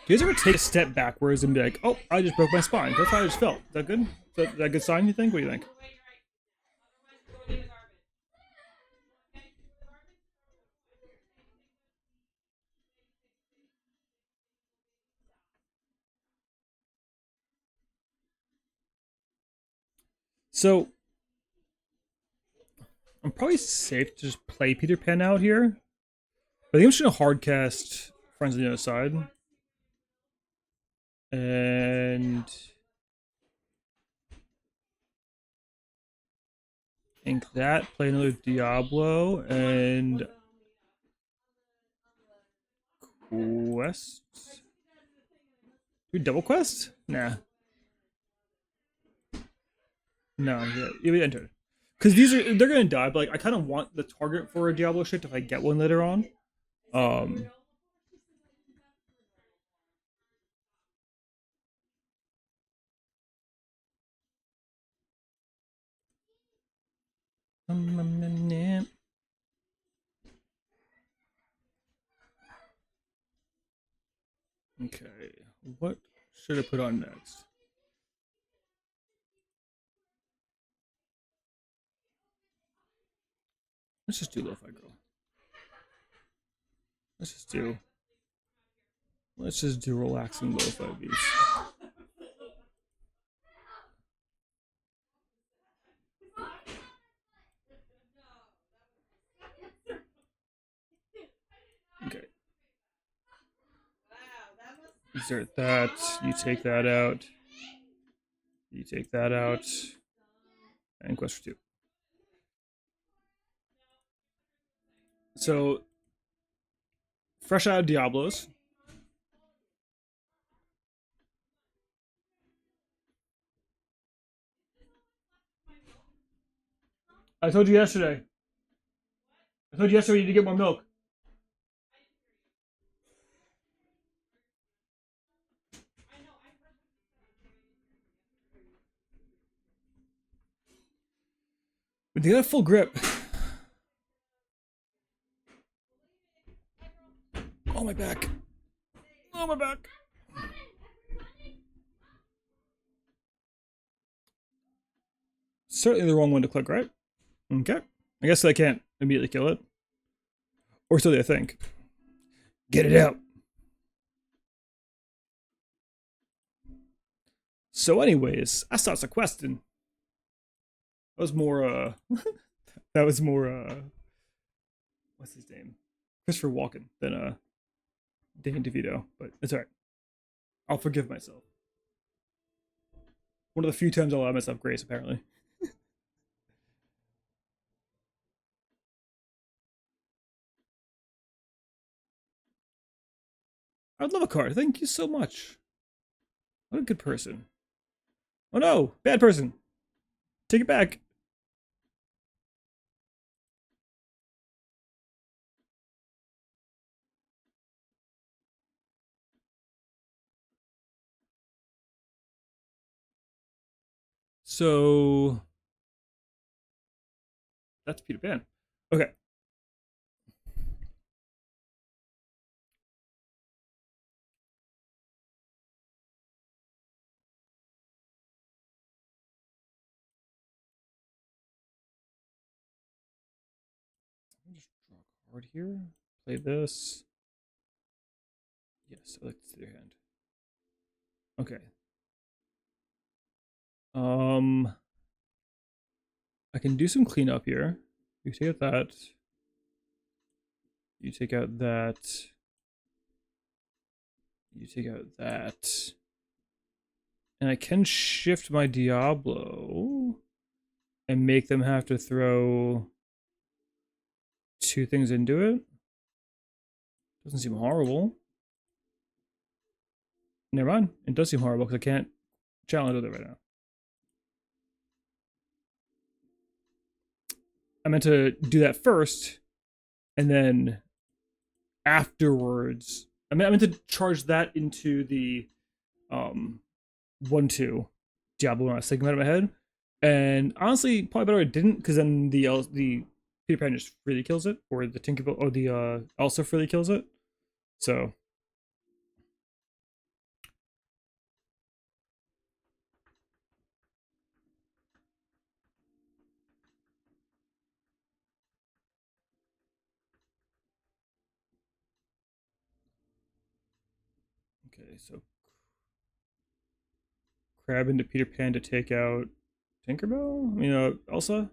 Do you guys ever take a step backwards and be like, oh, I just broke my spine? That's how I just felt. Is that good? Is that a good sign, you think? What do you think? So, I'm probably safe to just play Peter Pan out here. But I think I'm just going to hardcast Friends on the Other Side. And ink that, play another Diablo, and quest. Do double quest? Nah. No, yeah, you entered. Because they're gonna die, but like I kind of want the target for a Diablo shift if I get one later on. Um, okay, what should I put on next? Let's just do Lo-Fi Girl. Let's just do relaxing Lo-Fi beats. Okay. Insert that. You take that out. You take that out. And quest for 2. So, fresh out of Diablos. I told you yesterday. I told you yesterday you need to get more milk. But they got a full grip. Oh, my back. Oh, my back. Certainly the wrong one to click, right? Okay. I guess I can't immediately kill it. Or so they think. Get it out. So anyways, I starts a question. That was more that was more what's his name? Christopher Walken than Danny DeVito, but it's alright. I'll forgive myself. One of the few times I'll allow myself grace, apparently. I'd love a card. Thank you so much. What a good person. Oh no, bad person. Take it back. So that's Peter Pan. Okay. Let me just draw a card here. Play this. Yes, I like to see their hand. Okay. I can do some cleanup here. You take out that. You take out that. You take out that. And I can shift my Diablo and make them have to throw 2 things into it. Doesn't seem horrible. Never mind. It does seem horrible because I can't challenge with it right now. I meant to do that first, and then afterwards, I meant to charge that into the 1-2 Diablo when I was thinking about it in my head. And honestly, probably better I didn't, because then the Peter Pan just freely kills it, or the Tinkerbell or the Elsa freely kills it. So okay, so crab into Peter Pan to take out Tinkerbell? I mean, Elsa?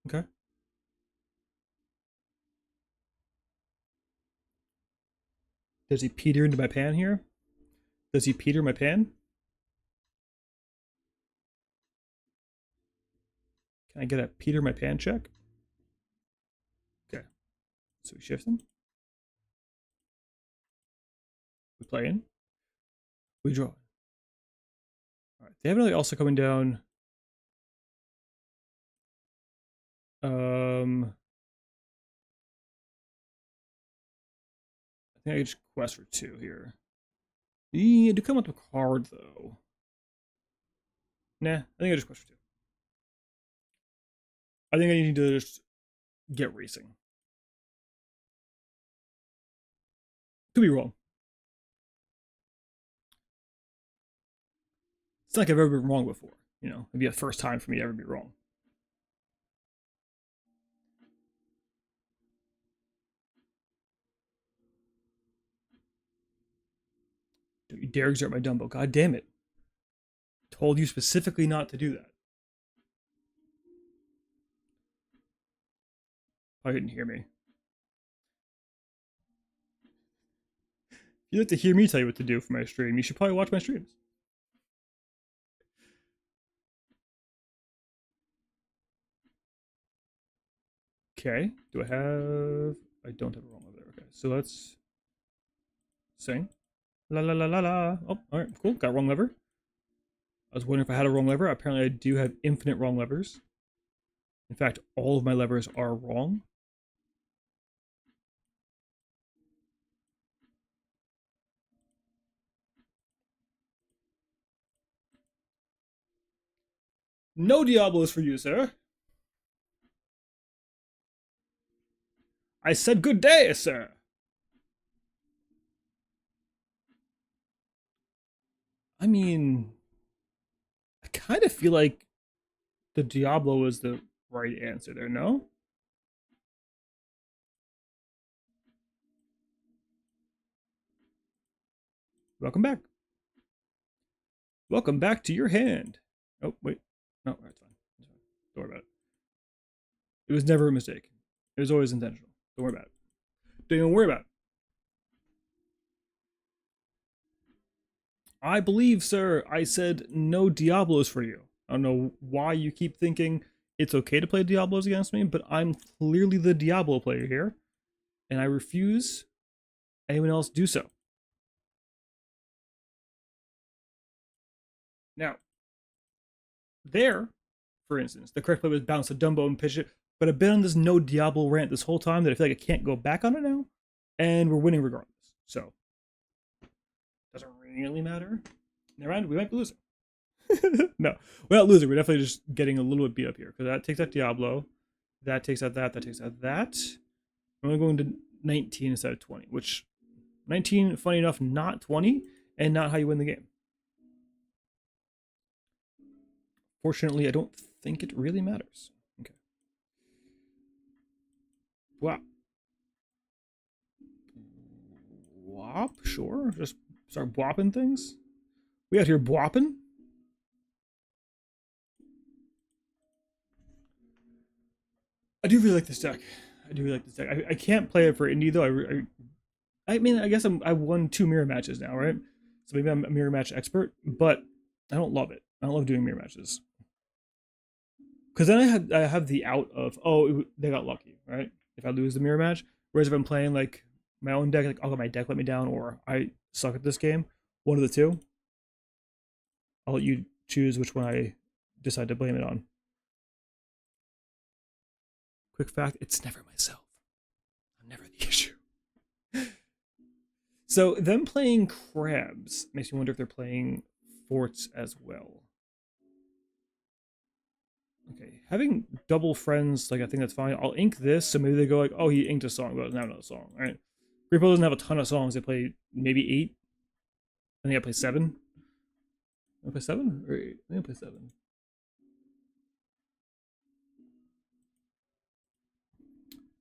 Okay. Does he Peter into my pan here? Does he Peter my pan? Can I get a Peter my pan check? Okay. So we shift him. We play in. We draw. Alright. They have another also coming down. I think I just quest for 2 here. Yeah, do come up with a card though. Nah, I think I just quest for 2. I think I need to just get racing. Could be wrong. It's not like I've ever been wrong before. You know, it'd be a first time for me to ever be wrong. Don't you dare exert my Dumbo. God damn it. Told you specifically not to do that. I didn't hear me. If you'd like to hear me tell you what to do for my stream, you should probably watch my streams. Okay. Do I have... I don't have a wrong over there. Okay. So let's sing. La la la la la. Oh, alright. Cool. Got wrong lever. I was wondering if I had a wrong lever. Apparently I do have infinite wrong levers. In fact, all of my levers are wrong. No Diablo is for you, sir. I said good day, sir. I mean, I kind of feel like the Diablo was the right answer there, no? Welcome back. Welcome back to your hand. Oh, wait. No, that's fine. That's fine. Don't worry about it. It was never a mistake. It was always intentional. Don't worry about it. Don't even worry about it. I believe, sir, I said no Diablos for you. I don't know why you keep thinking it's okay to play Diablos against me, but I'm clearly the Diablo player here, and I refuse anyone else do so. Now, there, for instance, the correct play was bounce a Dumbo and pitch it, but I've been on this no Diablo rant this whole time that I feel like I can't go back on it now, and we're winning regardless. So, doesn't really matter. Never mind, we might be losing. No, we're not losing. We're definitely just getting a little bit beat up here because that takes out Diablo, that takes out that takes out that. I'm only going to 19 instead of 20, which 19, funny enough, not 20, and not how you win the game. Fortunately, I don't think it really matters. Okay. Wow. Whop, sure. Just start whopping things. We out here whopping. I do really like this deck. I do really like this deck. I can't play it for Indy though. I mean, I guess I won 2 mirror matches now, right? So maybe I'm a mirror match expert, but I don't love it. I don't love doing mirror matches because then I have the out of they got lucky, right? If I lose the mirror match, whereas if I'm playing like my own deck, like my deck let me down, or I suck at this game, one of the two. I'll let you choose which one I decide to blame it on. Quick fact: it's never myself. I'm never the issue. So them playing crabs makes me wonder if they're playing forts as well. Okay, having double friends, like I think that's fine. I'll ink this, so maybe they go like, oh, he inked a song, but doesn't have another song, right? Repo doesn't have a ton of songs. They play maybe 8. I think I play 7. I play 7 or 8? I think I play 7.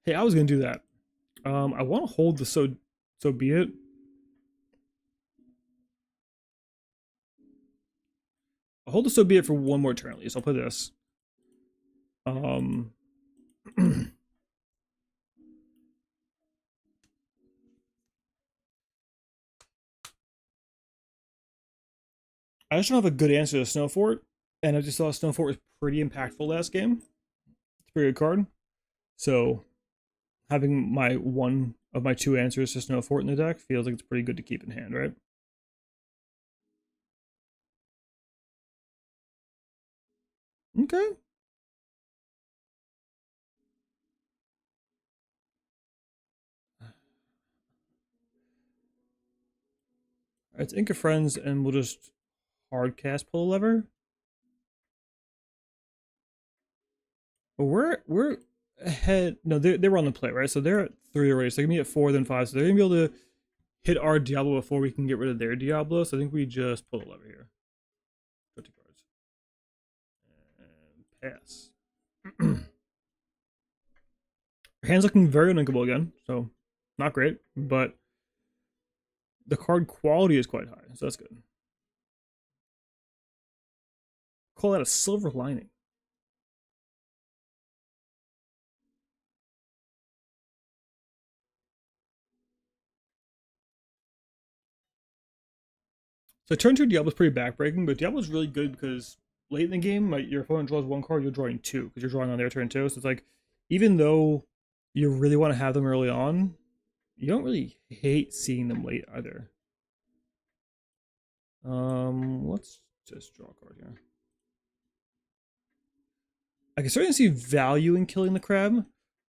Hey, I was gonna do that. I want to hold the so be it. I'll hold the so be it for one more turn at least. I'll play this. I just don't have a good answer to Snow Fort, and I just thought Snow Fort was pretty impactful last game. It's a pretty good card. So having my one of my 2 answers to Snow Fort in the deck feels like it's pretty good to keep in hand, right? Okay. Let's ink of friends and we'll just hard cast pull a lever. But we're ahead. No, they were on the play, right? So they're at 3 already. So they're gonna be at 4, then 5. So they're gonna be able to hit our Diablo before we can get rid of their Diablo. So I think we just pull a lever here. 50 cards. And pass. Our hand's looking very uninkable again, so not great, but the card quality is quite high, so that's good. Call that a silver lining. So turn 2 Diablo's pretty backbreaking, but Diablo's really good because late in the game, like, your opponent draws 1 card, you're drawing 2 because you're drawing on their turn too. So it's like, even though you really want to have them early on, you don't really hate seeing them late either. Let's Just draw a card here. I can certainly see value in killing the crab,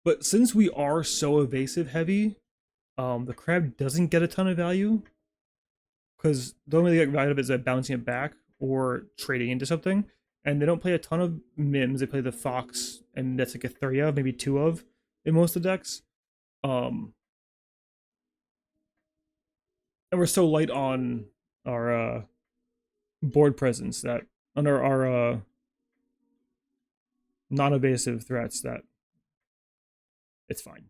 but since we are so evasive heavy, the crab doesn't get a ton of value because the only way they get value of it is that bouncing it back or trading into something. And they don't play a ton of mims. They play the fox, and that's like a 3 of, maybe 2 of in most of the decks. And we're so light on our board presence that under our non-evasive threats that it's fine.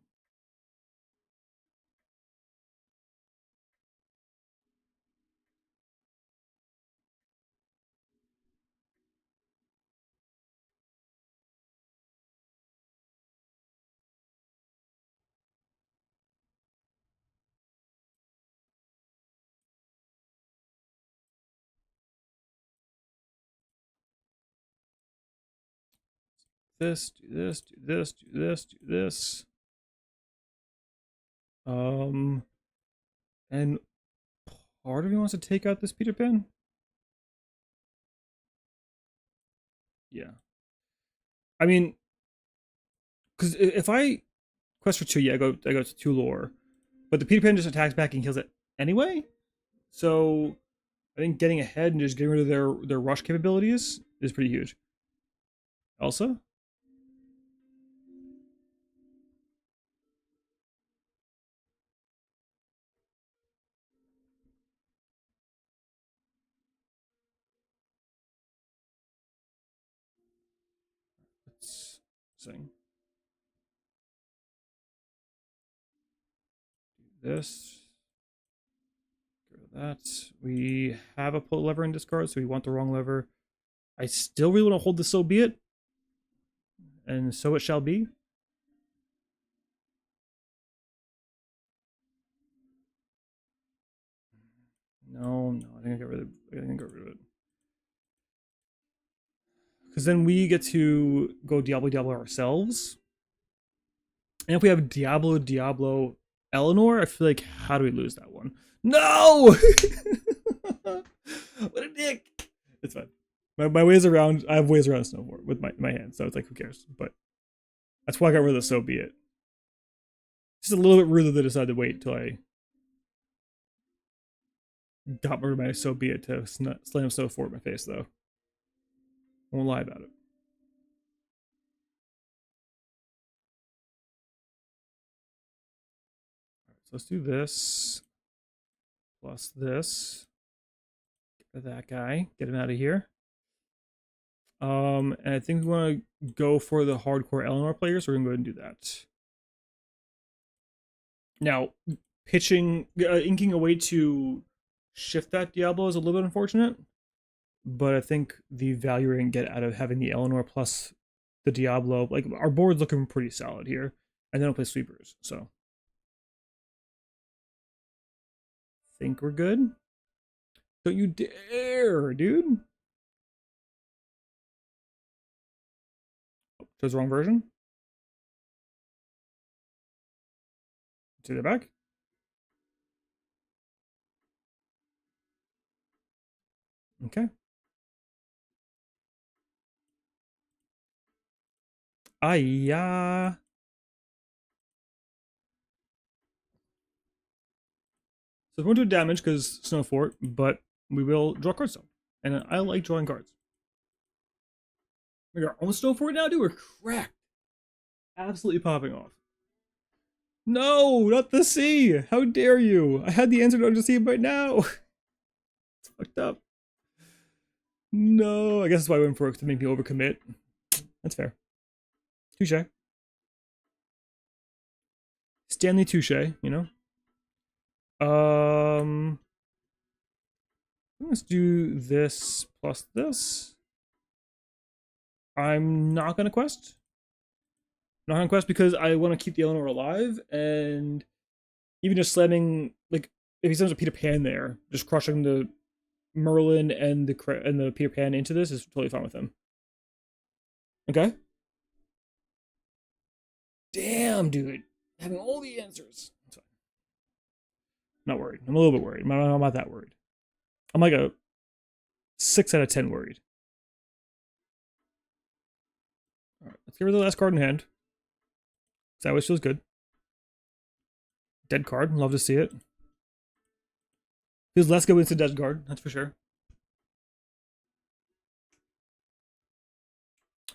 This, do this, do this, do this, do this. And part of me wants to take out this Peter Pan. Yeah. I mean, because if I quest for 2, yeah, I go to 2 lore, but the Peter Pan just attacks back and kills it anyway. So I think getting ahead and just getting rid of their rush capabilities is pretty huge. Elsa? Let's sing. Do this. Get rid of that. We have a pull lever in discard, so we want the wrong lever. I still really want to hold the so be it. And so it shall be. No, I think I get rid of it. Because then we get to go Diablo ourselves. And if we have Diablo, Eleanor, I feel like, how do we lose that one? No! What a dick! It's fine. My ways around, I have ways around Snowboard with my hand, so it's like, who cares? But that's why I got rid of the so be it. Just a little bit rude that they decided to wait until I got rid of my so be it to slam Snow Fort in my face, though. Won't lie about it. All right, so let's do this. Plus this. Get rid of that guy. Get him out of here. And I think we want to go for the hardcore Eleanor players, so we're going to go ahead and do that. Now, pitching, inking a way to shift that Diablo is a little bit unfortunate, but I think the value we're going to get out of having the Eleanor plus the Diablo, like, our board's looking pretty solid here, and then I'll play sweepers, so. Think we're good? Don't you dare, dude! Oh, chose the wrong version. Take it back. Okay. Yeah. So we won't do damage because Snow Fort, but we will draw cards though. And I like drawing cards. We got almost Snow Fort now, dude. We're cracked. Absolutely popping off. No, not the sea. How dare you? I had the answer to the sea by now. It's fucked up. No, I guess that's why I went for it, to make me overcommit. That's fair. Touche. Stanley Touche, you know? Let's do this plus this. I'm not gonna quest. Not gonna quest because I want to keep the Eleanor alive, and even just slamming, like, if he sends a Peter Pan there, just crushing the Merlin and the Peter Pan into this is totally fine with him. Okay. Damn, dude, having all the answers. That's fine. Not worried. I'm a little bit worried. I'm not that worried. I'm like a 6 out of 10 worried. Alright, let's get rid of the last card in hand. That always feels good. Dead card, love to see it. Feels less good when it's a dead card, that's for sure.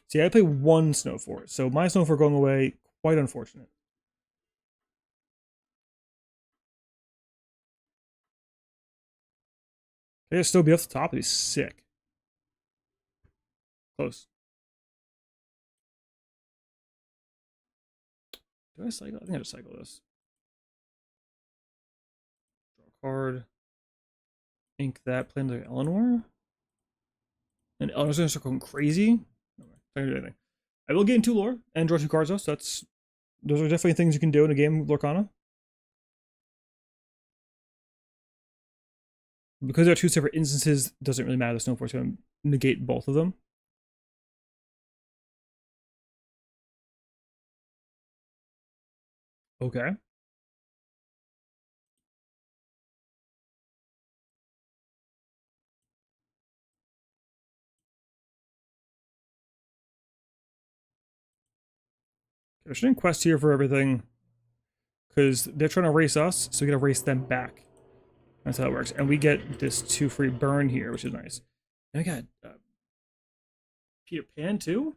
See, I play 1 Snow Fort, so my Snow Fort going away, quite unfortunate. Can I still be off the top? It'd be sick. Close. Do I cycle? I think I just cycle this. Draw a card. Ink that, play another Eleanor. And Eleanor's gonna start going crazy. No, I'm not gonna do anything. I will gain 2 lore and draw 2 cards though, so those are definitely things you can do in a game with Lorcana. Because there are 2 separate instances, doesn't really matter. The Snowfort's gonna negate both of them. Okay. There's an quest here for everything. Because they're trying to race us, so we gotta race them back. That's how it works. And we get this 2 free burn here, which is nice. And we got Peter Pan too?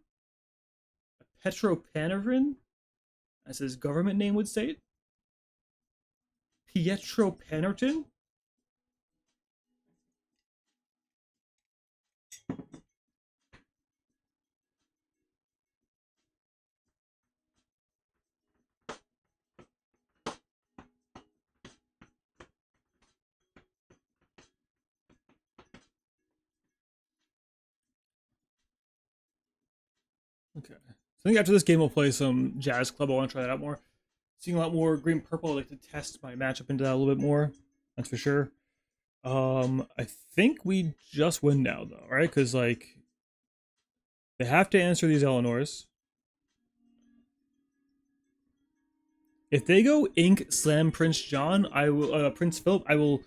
Petro Panarin, as his government name would state. Pietro Panerton? Okay. So I think after this game we'll play some Jazz Club. I want to try that out more. Seeing a lot more green purple, I'd like to test my matchup into that a little bit more. That's for sure. I think we just win now though, right? Because like they have to answer these Eleanors. If they go Ink Slam Prince John, I will Prince Philip, I will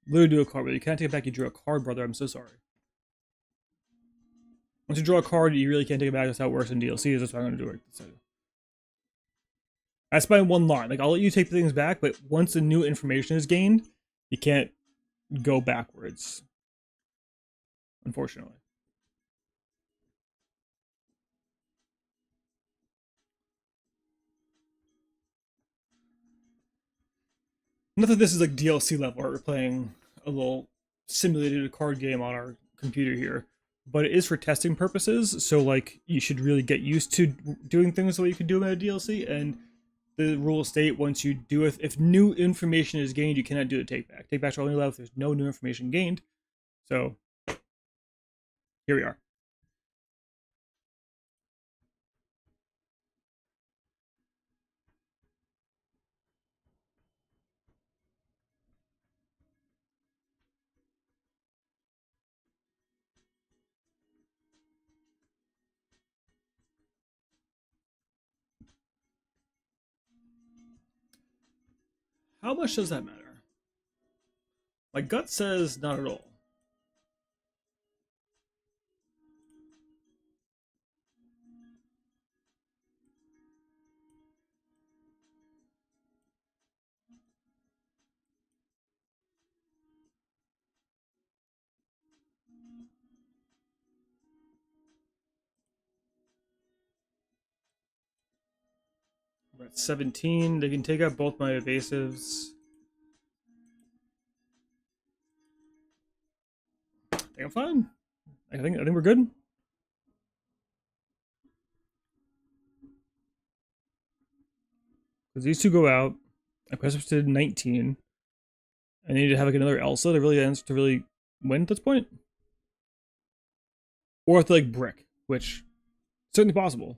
literally do a card, but you can't take it back, you drew a card, brother. I'm so sorry. Once you draw a card, you really can't take it back. That's how it works in DLCs. That's what I'm gonna do it. That's my one line. Like I'll let you take things back, but once the new information is gained, you can't go backwards. Unfortunately. Not that this is like DLC level, or we're playing a little simulated card game on our computer here, but it is for testing purposes. So like you should really get used to doing things the way you can do them in a DLC. And the rules state once you do it, if new information is gained, you cannot do the take back. Take backs are only allowed if there's no new information gained. So here we are. How much does that matter? My gut says not at all. We're at 17. They can take out both my evasives. I think I'm fine. I think we're good. Because these 2 go out. I press did 19. I need to have like another Elsa to really win at this point. Or with like Brick, which is certainly possible.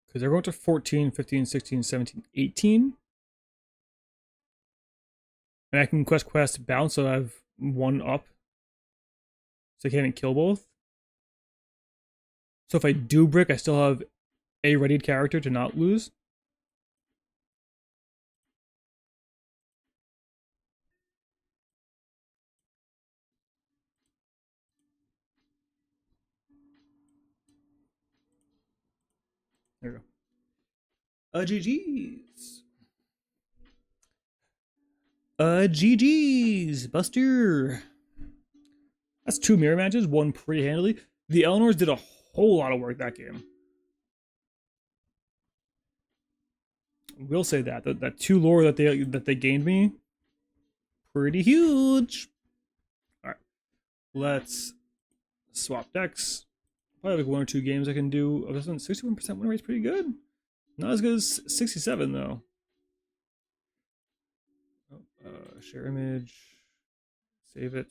Because they're going to 14, 15, 16, 17, 18. And I can quest bounce, so I have 1 up. So I can't even kill both. So if I do Brick, I still have a readied character to not lose. There we go. GG's. GG's. Buster. That's 2 mirror matches, won pretty handily. The Eleanors did a whole lot of work that game. We'll say that 2 lore that they gained me, pretty huge. All right, let's swap decks. Probably like 1 or 2 games I can do. Oh, this one 61% win rate's pretty good. Not as good as 67 though. Share image, save it.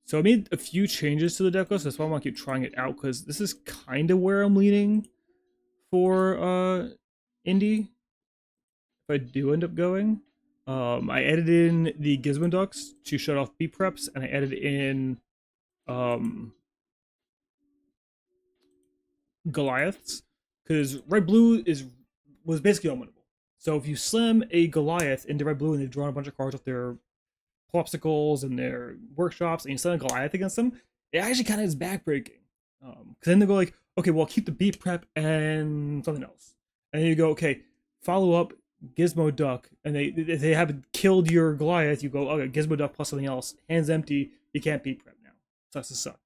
So I made a few changes to the deck list. That's why I want to keep trying it out, because this is kind of where I'm leaning for Indy. If I do end up going, I added in the Gizmo Ducks to shut off beat preps, and I added in Goliaths, because red blue was basically unwinnable. So if you slam a Goliath into red blue and they've drawn a bunch of cards off their popsicles and their workshops, and you slam a Goliath against them, it actually kind of is backbreaking. Because then they go like, okay, well, I'll keep the beat prep and something else, and then you go, okay, follow up Gizmo Duck, and they haven't killed your Goliath. You go, okay, Gizmo Duck plus something else, hands empty. You can't beat prep now. Sucks to suck.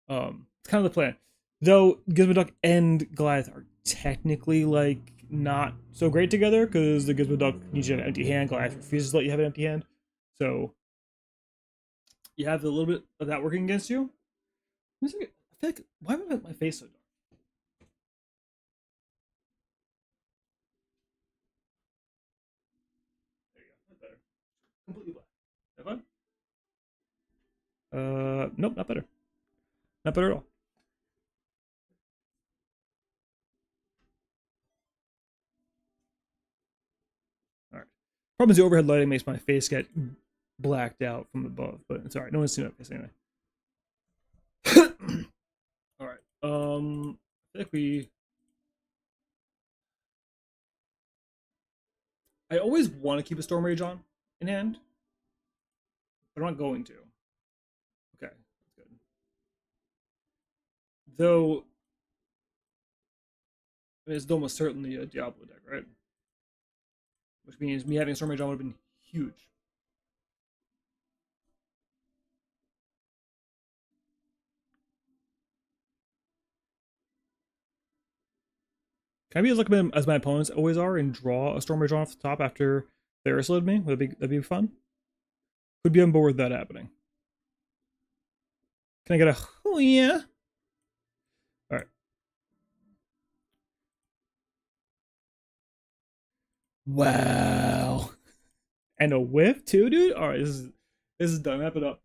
It's kind of the plan. Though Gizmo Duck and Goliath are technically like not so great together, because the Gizmo Duck needs you to have an empty hand. Goliath refuses to let you have an empty hand. So you have a little bit of that working against you. I feel like, why am my face so dark? There you go. That's better. Completely black. Is that fun? Nope, not better. Not better at all. All right. Problem is the overhead lighting makes my face get blacked out from above, but it's all right. No one's seen that face anyway. All right. I think I always want to keep a Storm Rage on in hand, but I'm not going to. Okay, that's good. Though, I mean, it's almost certainly a Diablo deck, right? Which means me having a Storm Rage on would have been huge. Can I be as lucky as my opponents always are and draw a Storm Rage on off the top after they Ursula'd me? That'd be fun? Could be on board with that happening. Can I get a oh yeah? Alright. Wow. And a whiff too, dude? Alright, this is done. Wrap it up.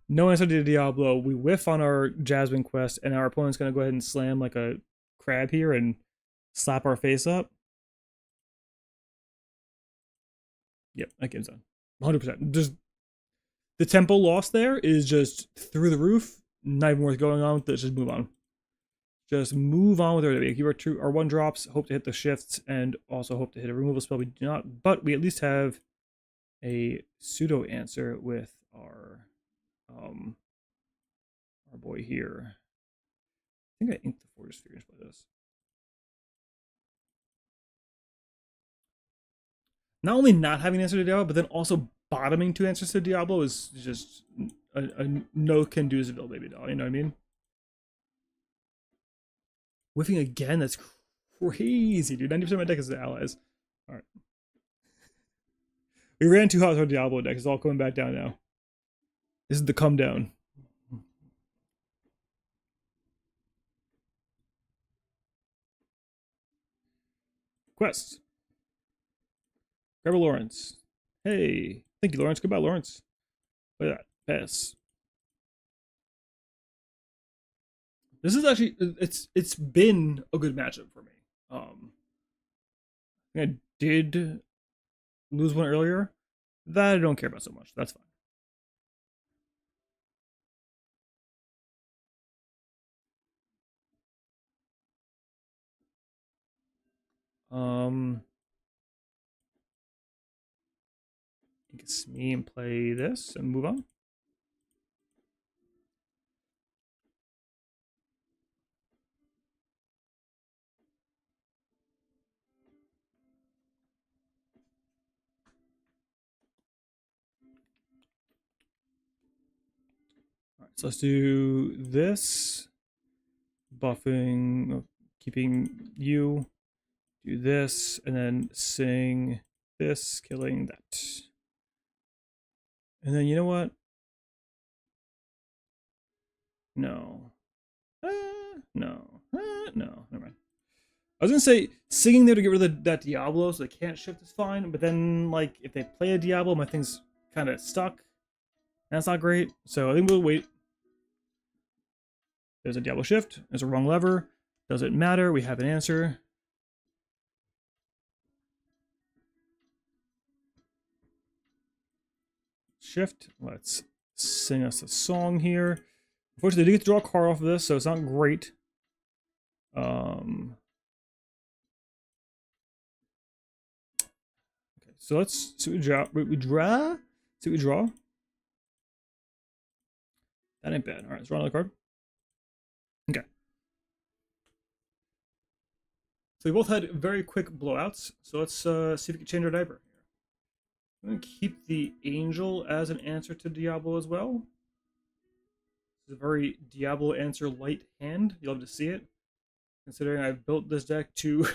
No answer to Diablo. We whiff on our Jasmine quest, and our opponent's gonna go ahead and slam like a crab here and slap our face up. Yep, that game's done. 100%. Just the tempo loss there is just through the roof. Not even worth going on with this. Just move on. Just move on with our day. Keep our 1-drops, hope to hit the shifts, and also hope to hit a removal spell. We do not, but we at least have a pseudo answer with our boy here. I think I inked the Fortress Spheres by this. Not only not having an answer to Diablo, but then also bottoming 2 answers to Diablo is just a no can do Seville baby doll. You know what I mean? Whiffing again? That's crazy, dude. 90% of my deck is the allies. All right. We ran too hot with our Diablo deck. It's all coming back down now. This is the come down. Quest. Grab Lawrence. Hey. Thank you, Lawrence. Goodbye, Lawrence. Look at that. Pass. This is actually it's been a good matchup for me. I did lose one earlier. That I don't care about so much. That's fine. I guess me and play this and move on. So let's do this. Buffing, keeping you. Do this, and then sing this, killing that. And then you know what? No. No. No. Never mind. I was gonna say singing there to get rid of that Diablo, so they can't shift is fine. But then, like, if they play a Diablo, my thing's kind of stuck. That's not great. So I think we'll wait. There's a Diablo shift. There's a wrong lever. Doesn't matter. We have an answer. Shift. Let's sing us a song here. Unfortunately, they do get to draw a card off of this, so it's not great. Okay, so let's see what we draw. See what we draw. That ain't bad. All right, let's draw another card. Okay. So we both had very quick blowouts. So let's see if we can change our diaper here. I'm going to keep the Angel as an answer to Diablo as well. It's a very Diablo answer light hand. You'll have to see it. Considering I've built this deck to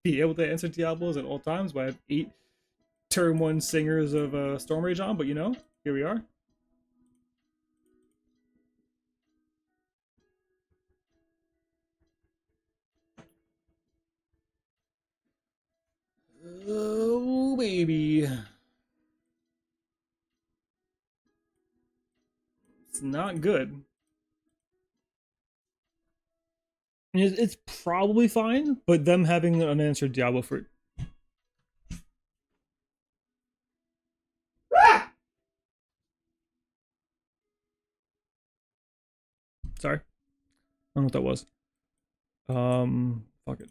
be able to answer Diablos at all times, but I have 8 turn 1 singers of Storm Rage on, but you know, here we are. Oh, baby. It's not good. It's probably fine, but them having an unanswered Diablo fruit. Sorry. I don't know what that was. Fuck it.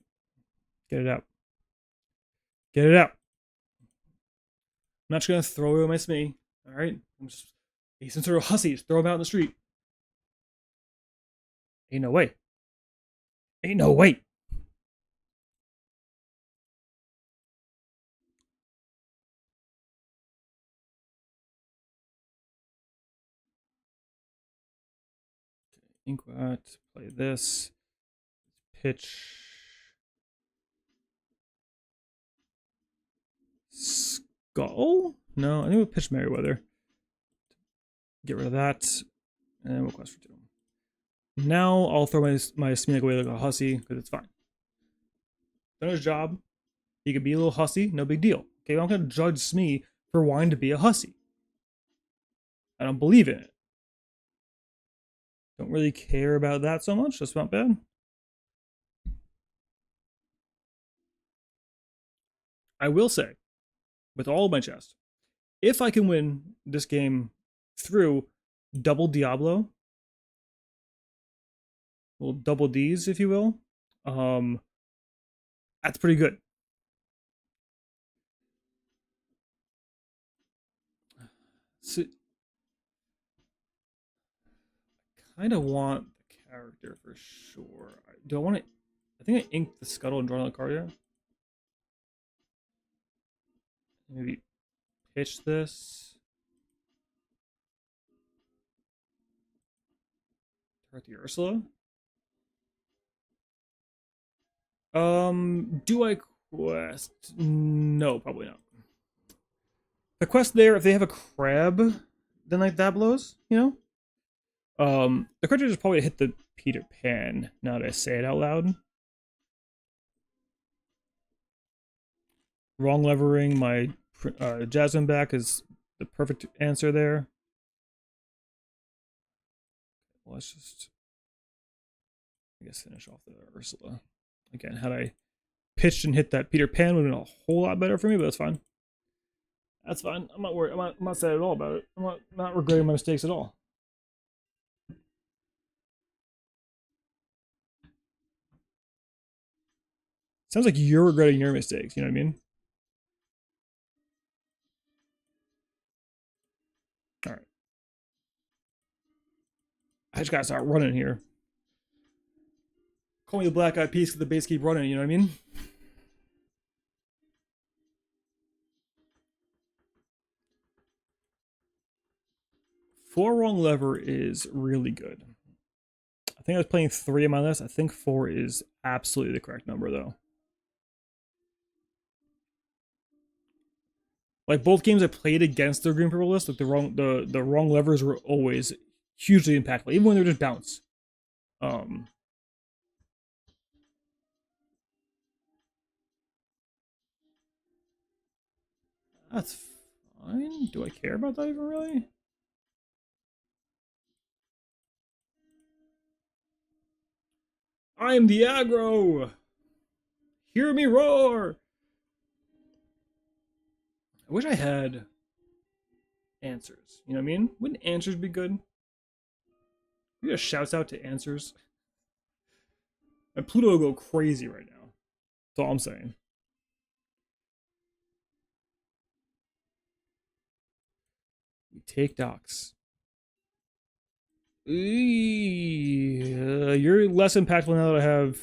Get it out. Get it out. I'm not just gonna throw away my Smee. Alright? I'm just since they're hussies, throw them out in the street. Ain't no way. Ain't no way. Inkwat, play this. Pitch. Skull? No, I think we'll pitch Merryweather. Get rid of that. And we'll quest for 2. Now I'll throw my Smeek away like a hussy, because it's fine. Done his job. He could be a little hussy, no big deal. Okay, I'm not gonna judge Smee for wanting to be a hussy. I don't believe in it. Don't really care about that so much. That's not bad. I will say, with all of my chest, if I can win this game through double Diablo, well, double Ds, if you will, that's pretty good. So, I kind of want the character for sure. Do I want to? I think I inked the Scuttle and draw another card here. Maybe pitch this. Start the Ursula. Do I quest? No, probably not. The quest there, if they have a crab, then like that blows, you know? The creature just probably hit the Peter Pan, now that I say it out loud. Wrong levering my Jasmine back is the perfect answer there. Well, let's just, I guess, finish off the Ursula. Again, had I pitched and hit that Peter Pan, would have been a whole lot better for me, but that's fine. That's fine. I'm not worried. I'm not sad at all about it. I'm not regretting my mistakes at all. Sounds like you're regretting your mistakes. You know what I mean? All right. I just gotta start running here. Call me the Black Eyed Peas because the base keep running. You know what I mean? 4 wrong lever is really good. I think I was playing 3 on my list. I think 4 is absolutely the correct number, though. Like both games I played against the green purple list, like the wrong levers were always hugely impactful, even when they're just bounce. That's fine. Do I care about that even really? I am the aggro. Hear me roar. I wish I had answers. You know what I mean? Wouldn't answers be good? We just shouts out to answers. And Pluto will go crazy right now. That's all I'm saying. We take docks. You're less impactful now that I have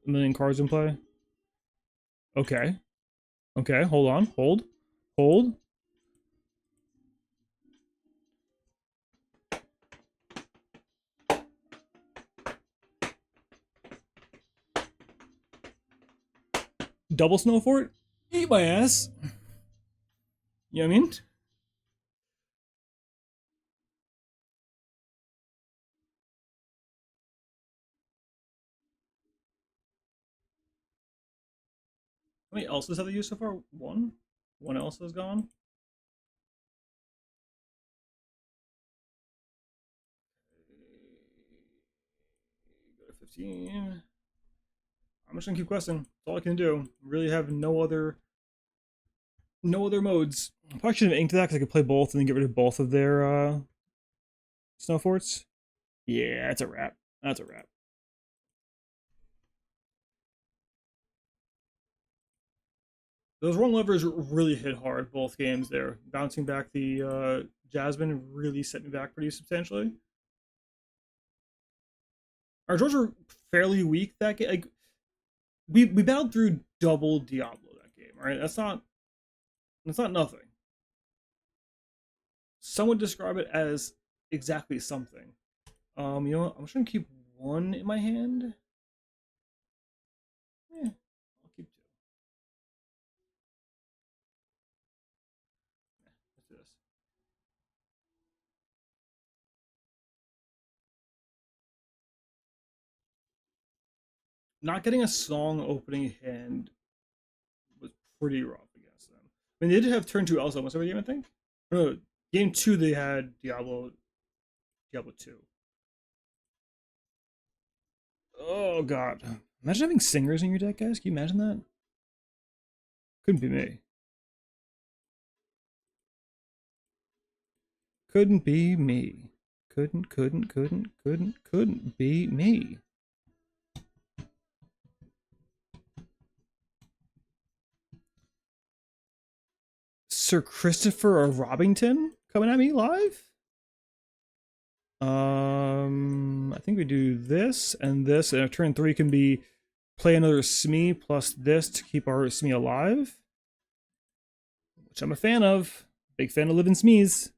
a million cards in play. Okay. Okay, hold on. Hold. Hold. Double snow fort? Eat my ass. You know what I mean? How many else's have they used so far? One? One else has gone? Go to 15. I'm just gonna keep questing. That's all I can do. Really have no other modes. I probably should have inked that because I could play both and then get rid of both of their snow forts. Yeah, that's a wrap. That's a wrap. Those wrong levers really hit hard both games there. Bouncing back the Jasmine really set me back pretty substantially. Our drawers were fairly weak that game. Like we battled through double Diablo that game, right? That's not nothing. Some would describe it as exactly something. You know what? I'm just gonna keep one in my hand. Yeah, I'll keep two. Let's do this. Not getting a song opening hand was pretty rough against them. I mean, they did have turn two also almost every game, I think. No, game two they had Diablo 2. Oh god. Imagine having singers in your deck, guys. Can you imagine that? Couldn't be me. Couldn't be me. Couldn't be me. Sir Christopher or Robbington coming at me live? I think we do this, and a turn 3 can be play another Smee plus this to keep our Smee alive, which I'm a fan of. Big fan of living Smees.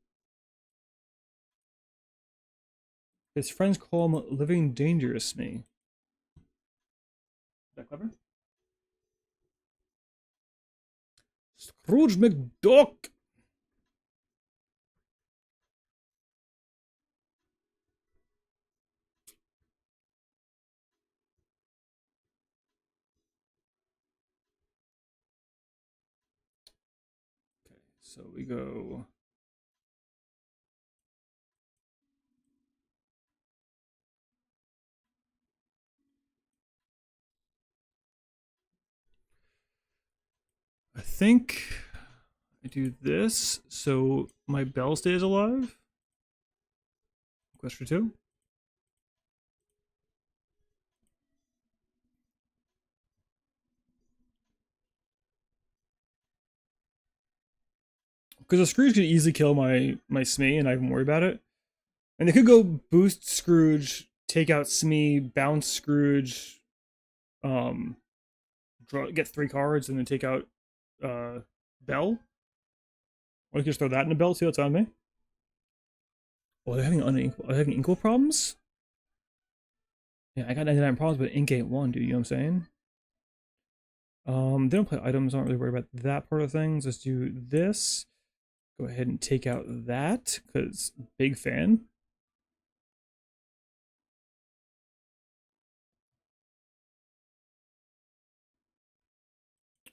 His friends call him Living Dangerous Smee. Is that clever? Scrooge McDuck! Okay, so we go. I think I do this so my bell stays alive. Question 2. Because a Scrooge could easily kill my Smee and I don't worry about it. And they could go boost Scrooge, take out Smee, bounce Scrooge, get 3 cards, and then take out Bell. Or you can just throw that in a Bell, see what's on me. Oh, they're having unequal. Are they having equal problems? Yeah, I got 99 problems, but ink ain't one, dude. You know what I'm saying? They don't play items. Aren't really worried about that part of things. Let's do this. Go ahead and take out that because big fan.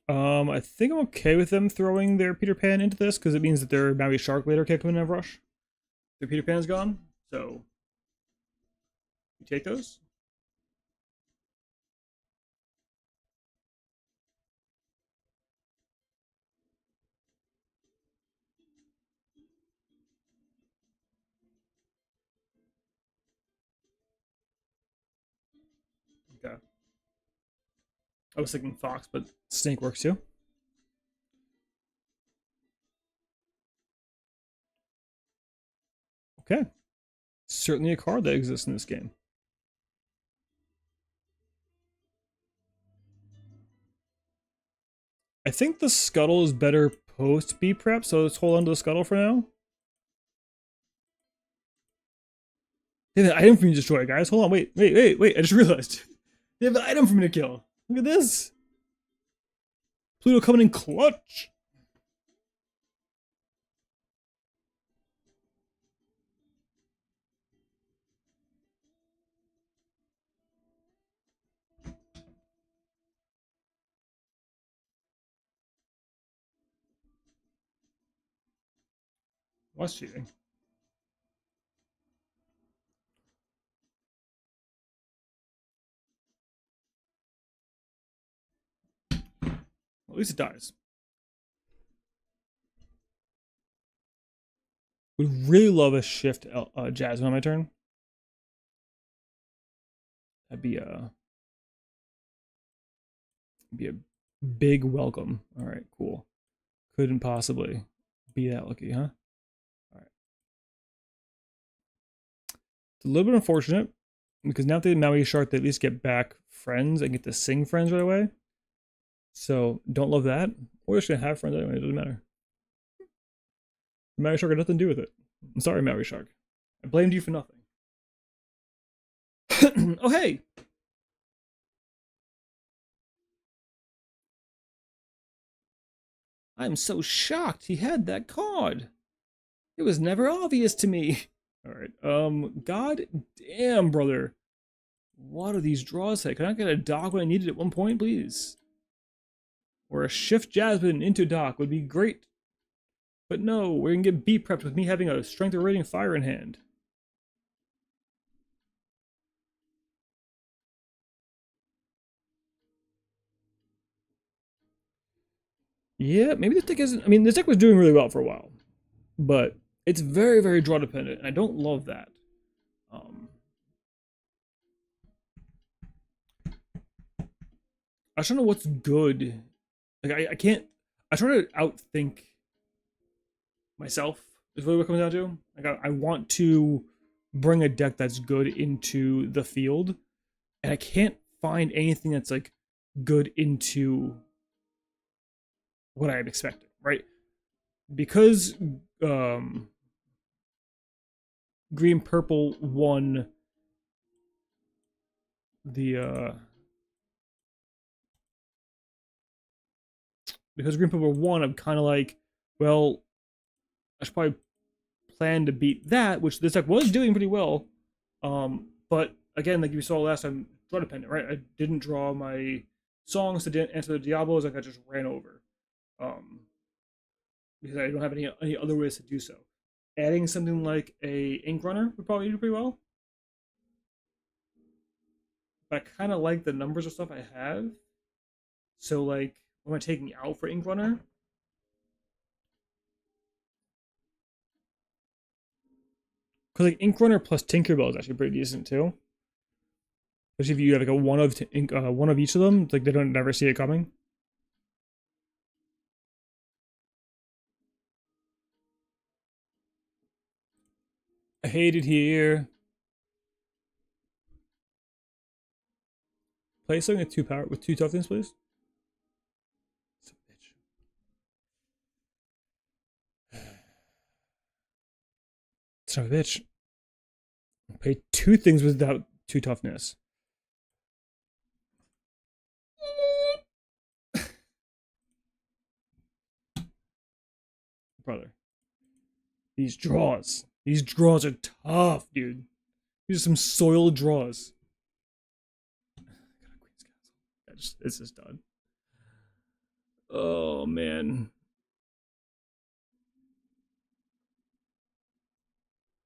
I think I'm okay with them throwing their Peter Pan into this because it means that their Maui Shark later can't come in and rush. Their Peter Pan's gone, so you take those. Okay. I was thinking Fox, but Snake works too. Okay. Certainly a card that exists in this game. I think the Scuttle is better post B prep, so let's hold on to the Scuttle for now. They have an item for me to destroy, guys. Hold on, wait. I just realized. They have an item for me to kill. Look at this. Pluto coming in clutch. What's cheating? Well, at least it dies. Would really love a shift Jasmine on my turn. That'd be a big welcome. All right, cool. Couldn't possibly be that lucky, huh? All right. It's a little bit unfortunate because now if they Maui Shark, they at least get back friends and get to sing friends right away. So don't love that. We're just gonna have friends anyway. It doesn't matter. Maui Shark had nothing to do with it. I'm sorry, Maui Shark. I blamed you for nothing. Oh hey, I'm so shocked he had that card. It was never obvious to me. All right. God damn, brother. What are these draws say? Can I get a dock when I needed at one point, please? Or a shift Jasmine into dock would be great. But no, we're gonna get beat prepped with me having a strength of rating fire in hand. Yeah, maybe this deck isn't. I mean, this deck was doing really well for a while, but it's very, very draw dependent, and I don't love that. I just don't know what's good. Like I can't. I try to outthink myself. Is really what it comes down to. Like I want to bring a deck that's good into the field, and I can't find anything that's like good into what I'm expecting. Right? Because green purple won the because green purple won, I'm kind of like, well, I should probably plan to beat that, which this deck was doing pretty well. But again, like you saw last time, draw dependent, right? I didn't draw my songs to answer the Diablos, like I just ran over. Um, because I don't have any other ways to do so. Adding something like a ink runner would probably do pretty well. But I kind of like the numbers of stuff I have. So like, what am I taking out for ink runner? Because like ink runner plus Tinkerbell is actually pretty decent too. Especially if you have like a one of each of them, like they don't never see it coming. I hate it here. Play something with two toughness, please. Son of a bitch. Son of a bitch. Pay 2 things without 2 toughness. Brother. These draws. These draws are tough, dude. These are some soiled draws. It's just done. Oh, man.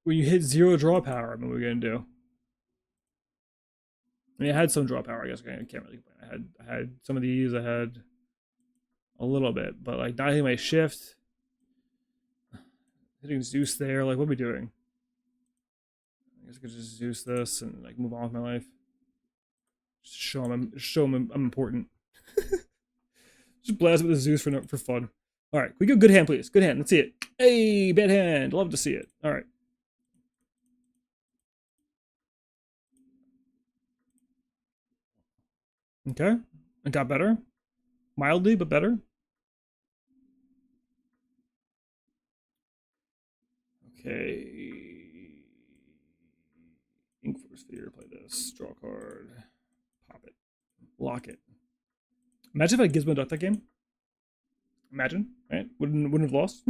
When you hit 0 draw power, I mean, what are we going to do? I mean, I had some draw power, I guess. I can't really complain. I had some of these. I had a little bit, but like not hitting my shift. Hitting Zeus there. Like, what are we doing? I guess I could just Zeus this and like move on with my life. Just show him I'm important. Just blast with the Zeus for fun. All right, can we go good hand, please? Good hand. Let's see it. Hey, bad hand. Love to see it. All right. Okay. It got better. Mildly, but better. Okay. Ink for Sphere. Play this. Draw a card. Pop it. Lock it. Imagine if I Gizmo ducked that game. Imagine, right? Wouldn't have lost.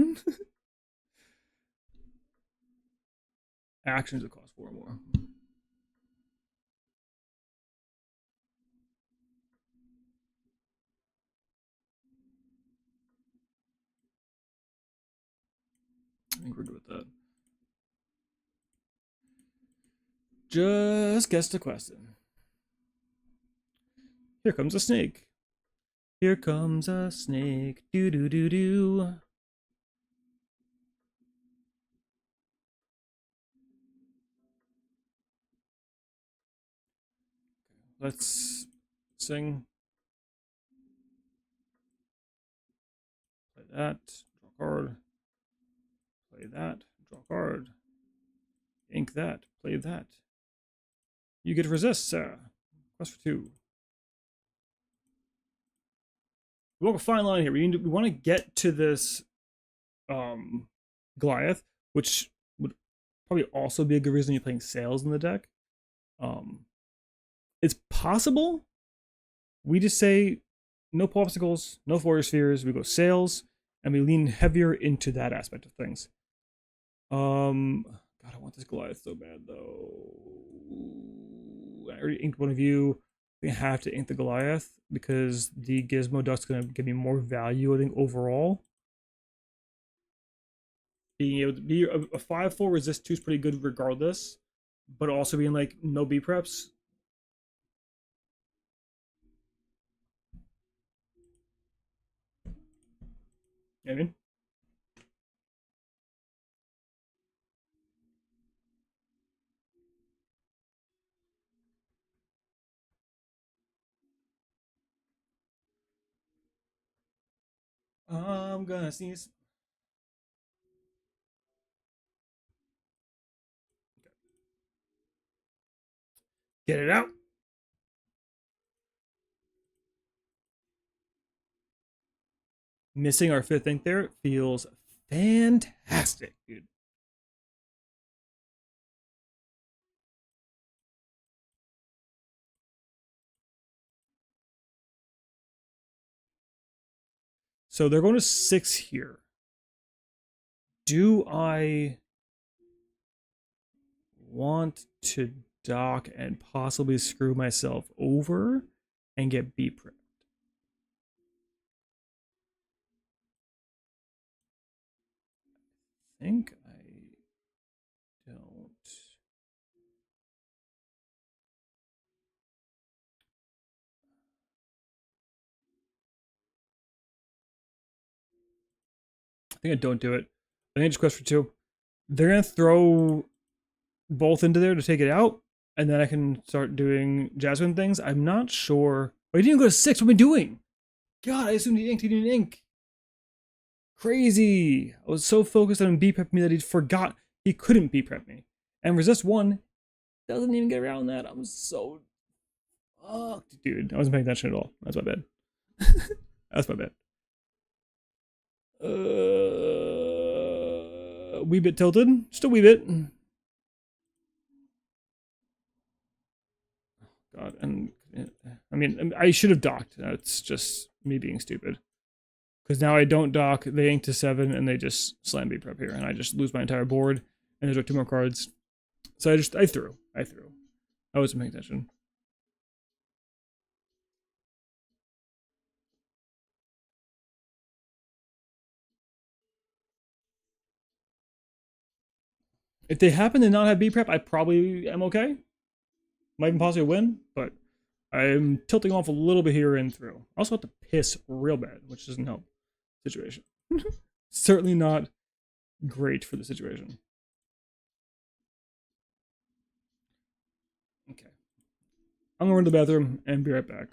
Actions that cost 4 or more. I think we're good with that. Just guess the question. Here comes a snake. Here comes a snake. Do do do do. Let's sing. Play that. Draw a card. Play that. Draw a card. Ink that. Play that. You get resist, sir. Quest for 2. We walk a fine line here. We want to get to this Goliath, which would probably also be a good reason you're playing Sails in the deck. It's possible we just say no popsicles, no Warrior Spheres, we go Sails, and we lean heavier into that aspect of things. God, I want this Goliath so bad though. I already inked one of you. We have to ink the Goliath because the Gizmo Duck's gonna give me more value, I think, overall. Being able to be a 5/4 resist 2 is pretty good regardless, but also being like no B preps. You know what I mean? I'm gonna sneeze. Get it out. Missing our 5th ink there feels fantastic, dude. So they're going to 6 here. Do I want to dock and possibly screw myself over and get B prepped? I think I don't. I think I don't do it. I think I just quest for 2. They're gonna throw both into there to take it out, and then I can start doing Jasmine things. I'm not sure. Oh, he didn't go to 6. What am I doing? God, I assumed he inked. He didn't ink. Crazy. I was so focused on B prep me that he forgot he couldn't B prep me. And resist 1 doesn't even get around that. I'm so fucked, dude. I wasn't paying attention at all. That's my bad. That's my bad. Wee bit tilted. Just a wee bit. I mean, I should have docked. That's just me being stupid. Because now I don't dock, they ink to 7, and they just slam B prep here, and I just lose my entire board, and there's like 2 more cards. So I threw. I wasn't paying attention. If they happen to not have B prep, I probably am okay. Might even possibly win, but I'm tilting off a little bit here and through. I also have to piss real bad, which doesn't help the situation. Certainly not great for the situation. Okay. I'm gonna run to the bathroom and be right back.